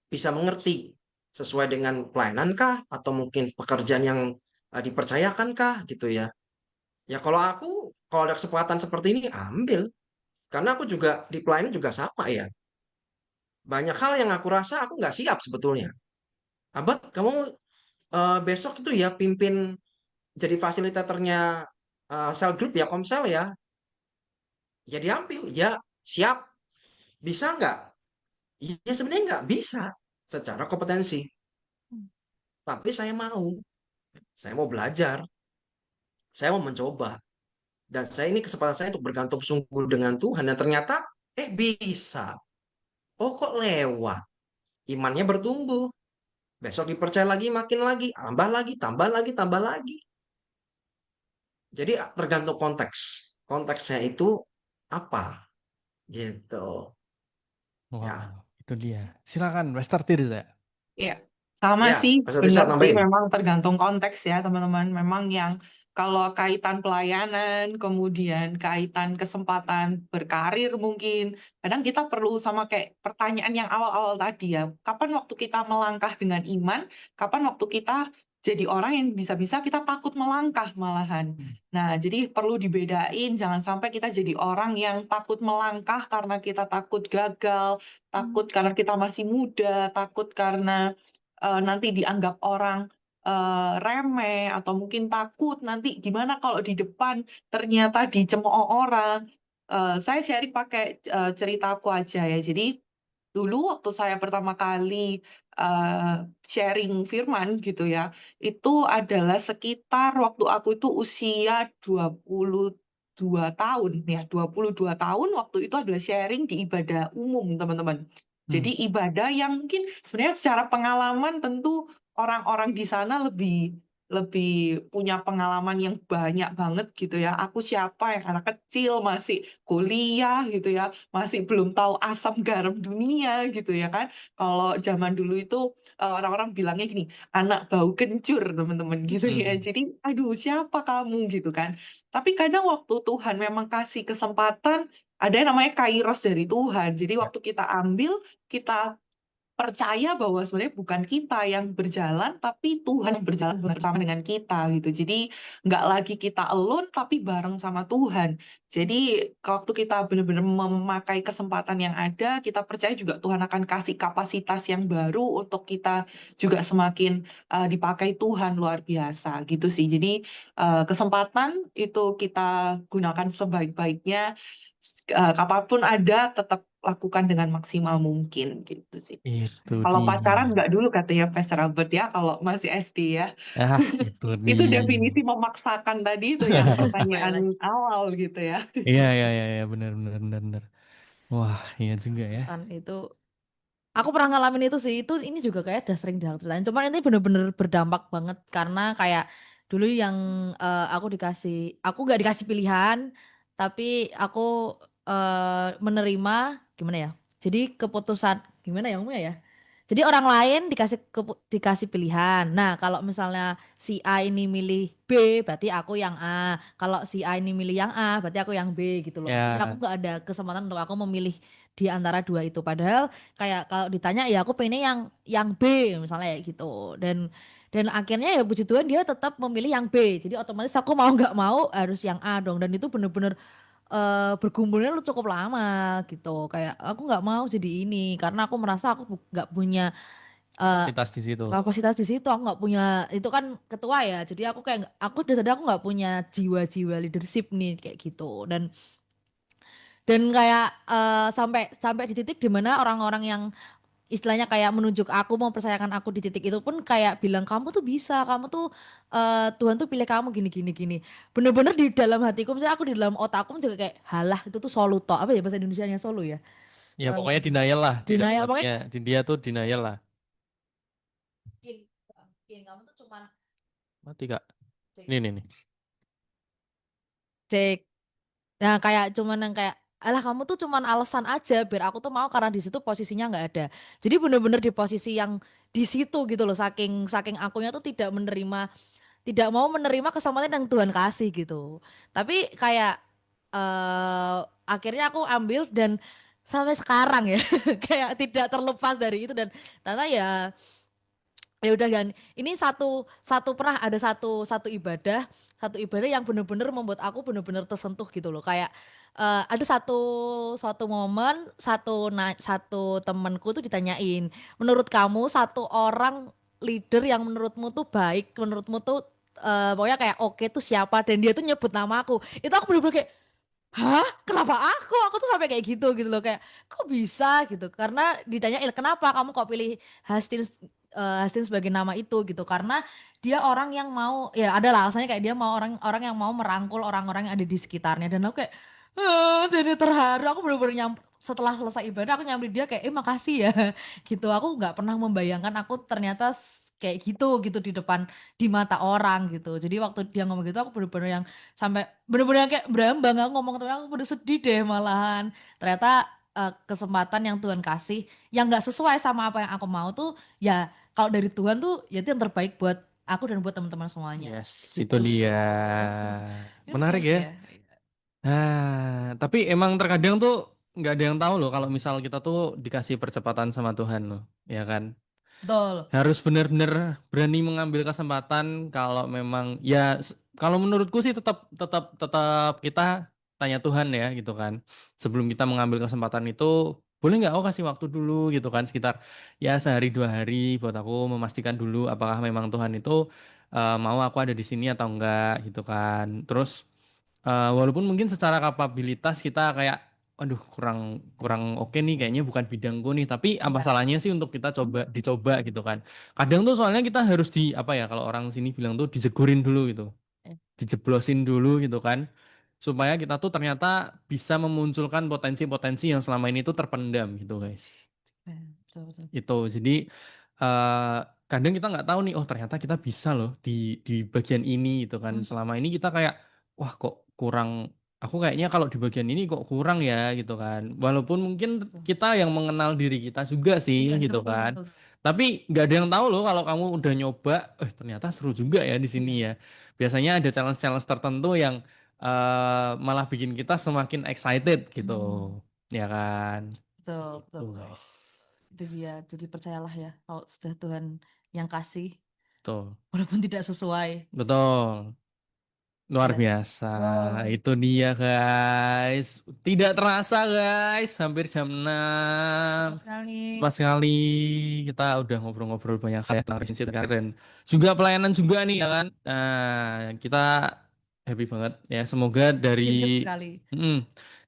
bisa mengerti sesuai dengan pelayanan kah atau mungkin pekerjaan yang dipercayakan kah gitu ya. Ya kalau ada kesempatan seperti ini ambil, karena aku juga di pelayanan juga sama ya. Banyak hal yang aku rasa aku nggak siap sebetulnya. Abad, kamu besok itu ya pimpin jadi fasilitatornya sel group ya, Komsel ya. Ya diambil, ya siap. Bisa nggak? Ya sebenarnya nggak bisa secara kompetensi. Tapi saya mau belajar, saya mau mencoba. Dan saya ini kesempatan saya untuk bergantung sungguh dengan Tuhan. Dan ternyata, bisa. Oh kok lewat? Imannya bertumbuh. Besok dipercaya lagi, makin lagi, tambah lagi, tambah lagi, tambah lagi. Jadi tergantung konteks. Konteksnya itu apa? Gitu. Wow, Ya, itu dia. Silakan, Wester Tirza. Iya, sama ya, sih, Mas Tisa benar sih, nambahin. memang tergantung konteks ya teman-teman. Memang yang kalau kaitan pelayanan, kemudian kaitan kesempatan berkarir mungkin, kadang kita perlu sama kayak pertanyaan yang awal-awal tadi ya, kapan waktu kita melangkah dengan iman, kapan waktu kita jadi orang yang bisa-bisa kita takut melangkah malahan. Nah, jadi perlu dibedain, jangan sampai kita jadi orang yang takut melangkah karena kita takut gagal, takut karena kita masih muda, takut karena nanti dianggap orang remeh, atau mungkin takut nanti gimana kalau di depan ternyata dicemooh orang. Saya sharing pakai ceritaku aja ya. Jadi dulu waktu saya pertama kali sharing firman gitu ya, itu adalah sekitar waktu aku itu usia 22 tahun ya, 22 tahun waktu itu adalah sharing di ibadah umum, teman-teman. Hmm. Jadi ibadah yang mungkin sebenarnya secara pengalaman tentu orang-orang di sana lebih lebih punya pengalaman yang banyak banget gitu ya. Aku siapa yang anak kecil masih kuliah gitu ya, masih belum tahu asam garam dunia gitu ya kan. Kalau zaman dulu itu orang-orang bilangnya gini, anak bau kencur teman-teman gitu ya. Hmm. Jadi aduh siapa kamu gitu kan. Tapi kadang waktu Tuhan memang kasih kesempatan, ada yang namanya kairos dari Tuhan. Jadi Ya. waktu kita ambil, kita percaya bahwa sebenarnya bukan kita yang berjalan, tapi Tuhan yang berjalan bersama dengan kita gitu. Jadi nggak lagi kita alone, tapi bareng sama Tuhan. Jadi waktu kita benar-benar memakai kesempatan yang ada, kita percaya juga Tuhan akan kasih kapasitas yang baru untuk kita juga semakin dipakai Tuhan luar biasa gitu sih. Jadi kesempatan itu kita gunakan sebaik-baiknya. Kapanpun ada, tetap lakukan dengan maksimal mungkin gitu sih. Itu Kalau pacaran dia. nggak dulu katanya Pastor Albert ya, kalau masih SD ya. Ah, itu Itu dia. definisi memaksakan tadi itu yang Kembali pertanyaan lagi awal gitu ya. Iya, iya, iya, iya, benar, benar, benar, benar. Wah, iya juga ya. kan itu aku pernah ngalamin itu sih. Itu ini juga kayak udah sering diceritain. Cuman ini bener-bener berdampak banget karena kayak dulu yang aku nggak dikasih pilihan, tapi aku menerima gimana ya? Jadi keputusan gimana ya ngomongnya ya? Jadi orang lain dikasih pilihan. Nah, kalau misalnya si A ini milih B, berarti aku yang A. Kalau si A ini milih yang A, berarti aku yang B gitu loh. Jadi aku Ya, nggak ada kesempatan untuk aku memilih di antara dua itu. Padahal kayak kalau ditanya ya aku pengennya yang B misalnya ya gitu. Dan akhirnya ya puji Tuhan dia tetap memilih yang B. Jadi otomatis aku mau nggak mau harus yang A dong. Dan itu bener-bener bergumulnya lu cukup lama gitu. Kayak aku nggak mau jadi ini karena aku merasa aku nggak punya eh, kapasitas di situ. kapasitas di situ. Aku nggak punya, itu kan ketua ya. Jadi aku kayak aku udah sadar aku nggak punya jiwa-jiwa leadership nih kayak gitu. Dan kayak sampai sampai di titik dimana orang-orang yang istilahnya kayak menunjuk aku, mau percayakan aku di titik itu pun kayak bilang kamu tuh bisa, kamu tuh Tuhan tuh pilih kamu gini gini gini. Bener-bener di dalam hatiku, misalnya aku di dalam otakku juga kayak halah itu tuh solo toh, apa ya bahasa Indonesianya solo ya. Ya Eh, pokoknya denial lah di dalam denial pokoknya hatinya. Di dia tuh denial lah. mungkin, mungkin kamu tuh cuman Mati Kak. cek Nih. cek. Nah, kayak cuman yang kayak alah kamu tuh cuman alasan aja biar aku tuh mau karena di situ posisinya nggak ada. Jadi bener-bener di posisi yang di situ gitu loh. Saking saking akunya tuh tidak menerima, tidak mau menerima kesempatan yang Tuhan kasih gitu. Tapi kayak eh akhirnya aku ambil dan sampai sekarang ya kayak tidak terlepas dari itu dan ternyata ya ya udah dan ini satu satu pernah ada satu ibadah yang bener-bener membuat aku bener-bener tersentuh gitu loh kayak ada satu suatu momen satu temanku tuh ditanyain menurut kamu satu orang leader yang menurutmu tuh baik menurutmu tuh pokoknya kayak oke tuh siapa dan dia tuh nyebut nama aku itu aku bener-bener kayak hah? Kenapa aku? Aku tuh sampai kayak gitu loh kayak kok bisa gitu? Karena ditanyain kenapa kamu kok pilih Hastings Hastings sebagai nama itu gitu? Karena dia orang yang mau ya ada lah alasannya kayak dia mau orang-orang yang mau merangkul orang-orang yang ada di sekitarnya dan aku kayak jadi terharu. Aku bener-bener setelah selesai ibadah aku nyamperin dia kayak makasih ya gitu. Aku nggak pernah membayangkan aku ternyata kayak gitu di depan di mata orang gitu. Jadi waktu dia ngomong gitu aku bener-bener yang sampai bener-bener kayak berambang aku ngomong tapi aku udah sedih deh malahan ternyata kesempatan yang Tuhan kasih yang nggak sesuai sama apa yang aku mau tuh ya kalau dari Tuhan tuh ya itu yang terbaik buat aku dan buat teman-teman semuanya Yes, itu gitu. dia. Itu Menarik sulit ya. ya. Tapi emang terkadang tuh nggak ada yang tahu loh kalau misal kita tuh dikasih percepatan sama Tuhan loh, ya kan? Betul. Harus benar-benar berani mengambil kesempatan kalau memang ya kalau menurutku sih tetap tetap tetap kita tanya Tuhan ya gitu kan. Sebelum kita mengambil kesempatan itu boleh nggak aku kasih waktu dulu gitu kan sekitar ya sehari 2 hari buat aku memastikan dulu apakah memang Tuhan itu mau aku ada di sini atau enggak gitu kan. Terus walaupun mungkin secara kapabilitas kita kayak aduh kurang kurang oke nih kayaknya bukan bidangku nih tapi apa Ya. salahnya sih untuk kita dicoba gitu kan kadang tuh soalnya kita harus di apa ya kalau orang sini bilang tuh dijegurin dulu gitu Eh, dijeblosin dulu gitu kan supaya kita tuh ternyata bisa memunculkan potensi-potensi yang selama ini tuh terpendam gitu guys betul betul. itu jadi eh kadang kita nggak tahu nih oh ternyata kita bisa loh di bagian ini gitu kan Hmm, selama ini kita kayak wah kok kurang aku kayaknya kalau di bagian ini kok kurang ya gitu kan walaupun mungkin betul. kita yang mengenal diri kita juga sih Iya gitu betul kan betul. tapi nggak ada yang tahu loh kalau kamu udah nyoba ternyata seru juga ya di sini Iya ya biasanya ada challenge-challenge tertentu yang malah bikin kita semakin excited gitu hmm, ya kan betul betul gitu betul. guys Itu dia jadi percayalah ya kalau sudah Tuhan yang kasih tuh walaupun tidak sesuai betul. Luar ya. biasa. Wow. Itu dia guys. Tidak terasa guys. Hampir jam 6. Betul sekali. Pas sekali kita udah ngobrol-ngobrol banyak hal tentang relationship dan juga pelayanan juga nih ya kan. Nah, kita happy banget ya. Semoga dari Betul sekali. mm,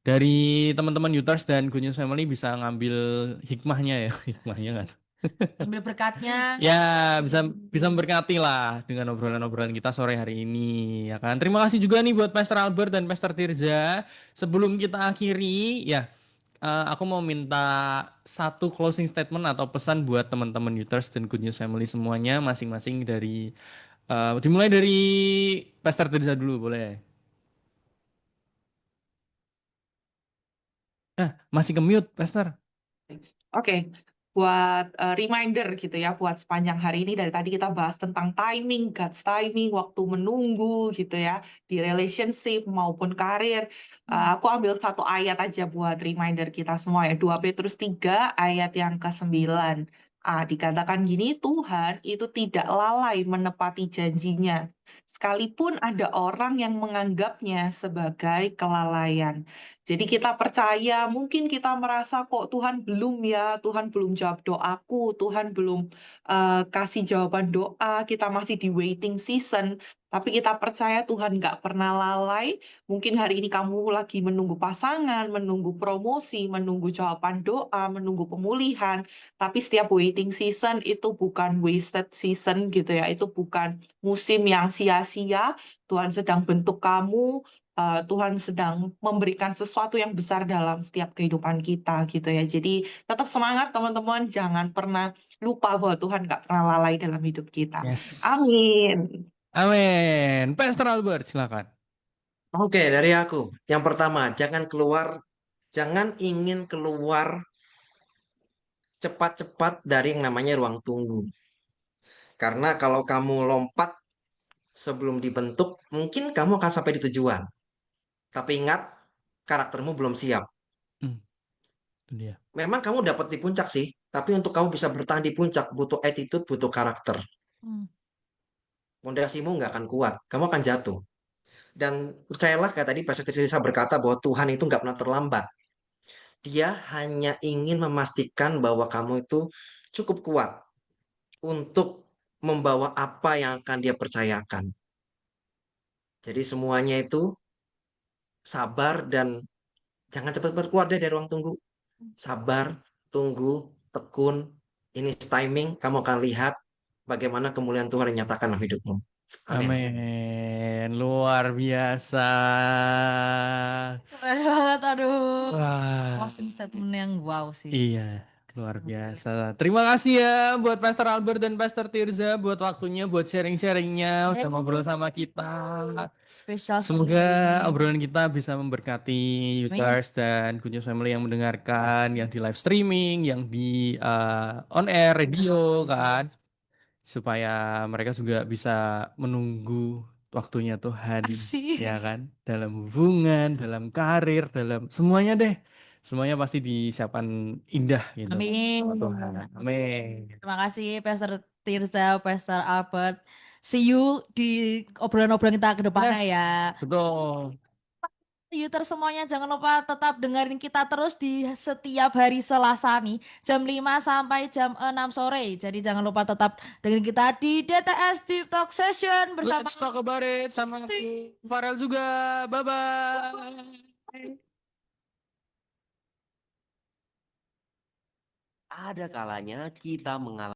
dari teman-teman Uters dan Good News Family bisa ngambil hikmahnya ya. Hikmahnya kan. Ambil berkatnya. Ya, bisa bisa memberkati lah dengan obrolan-obrolan kita sore hari ini, ya kan? Terima kasih juga nih buat Pastor Albert dan Pastor Tirza. Sebelum kita akhiri, ya, aku mau minta satu closing statement atau pesan buat teman-teman Uters dan Good News Family semuanya, masing-masing dari, dimulai dari Pastor Tirza dulu, boleh? Masih ke-mute, Pastor. Oke, buat reminder gitu ya, buat sepanjang hari ini dari tadi kita bahas tentang timing, God's timing, waktu menunggu gitu ya, di relationship maupun karir. Aku ambil satu ayat aja buat reminder kita semua ya, 2 Petrus 3 ayat yang ke-9. Dikatakan gini, Tuhan itu tidak lalai menepati janjinya sekalipun ada orang yang menganggapnya sebagai kelalaian. Jadi kita percaya, mungkin kita merasa kok Tuhan belum ya, Tuhan belum jawab doaku, Tuhan belum kasih jawaban doa, kita masih di waiting season. Tapi kita percaya Tuhan nggak pernah lalai. Mungkin hari ini kamu lagi menunggu pasangan, menunggu promosi, menunggu jawaban doa, menunggu pemulihan. Tapi setiap waiting season itu bukan wasted season gitu ya, itu bukan musim yang sia-sia. Tuhan sedang bentuk kamu, Tuhan sedang memberikan sesuatu yang besar dalam setiap kehidupan kita gitu ya. Jadi tetap semangat teman-teman, jangan pernah lupa bahwa Tuhan nggak pernah lalai dalam hidup kita. Yes. Amin. Amin. Pastor Albert, silakan. Oke, dari aku. Yang pertama, jangan ingin keluar cepat-cepat dari yang namanya ruang tunggu. Karena kalau kamu lompat sebelum dibentuk, mungkin kamu akan sampai di tujuan. Tapi ingat, karaktermu belum siap. Hmm, itu dia. Memang kamu dapat di puncak sih, tapi untuk kamu bisa bertahan di puncak, butuh attitude, butuh karakter. Hmm. Pondasimu nggak akan kuat, kamu akan jatuh. Dan percayalah, kayak tadi Pastor Trisisa berkata bahwa Tuhan itu nggak pernah terlambat. Dia hanya ingin memastikan bahwa kamu itu cukup kuat untuk membawa apa yang akan dia percayakan. Jadi semuanya itu sabar dan jangan cepat-cepat keluar deh dari ruang tunggu. Sabar, tunggu, tekun. Ini timing, kamu akan lihat bagaimana kemuliaan Tuhan dinyatakan dalam hidupmu. Amin. Amin. Luar biasa. Keren banget, aduh. Wah, Closing statement yang wow sih. iya, luar biasa. Terima kasih ya buat Pastor Albert dan Pastor Tirza buat waktunya, buat sharing-sharingnya, udah ngobrol sama kita. Spesial Semoga sekali ini. obrolan kita bisa memberkati Utars dan Good News Family yang mendengarkan, yang di live streaming, yang di on air radio kan, supaya mereka juga bisa menunggu waktunya Tuhan, Asik. ya kan, dalam hubungan, dalam karir, dalam semuanya deh, semuanya pasti disiapkan indah gitu. Amin. Sama Tuhan. Amin. Terima kasih Pastor Tirza, Pastor Albert. See you di obrolan-obrolan kita ke depannya Yes, ya. betul. User semuanya jangan lupa tetap dengerin kita terus di setiap hari Selasa nih jam 5 sampai jam 6 sore. Jadi jangan lupa tetap dengerin kita di DTS Deep Talk Session bersama Let's talk about it sama Farel juga. Bye-bye. Ada kalanya kita mengalami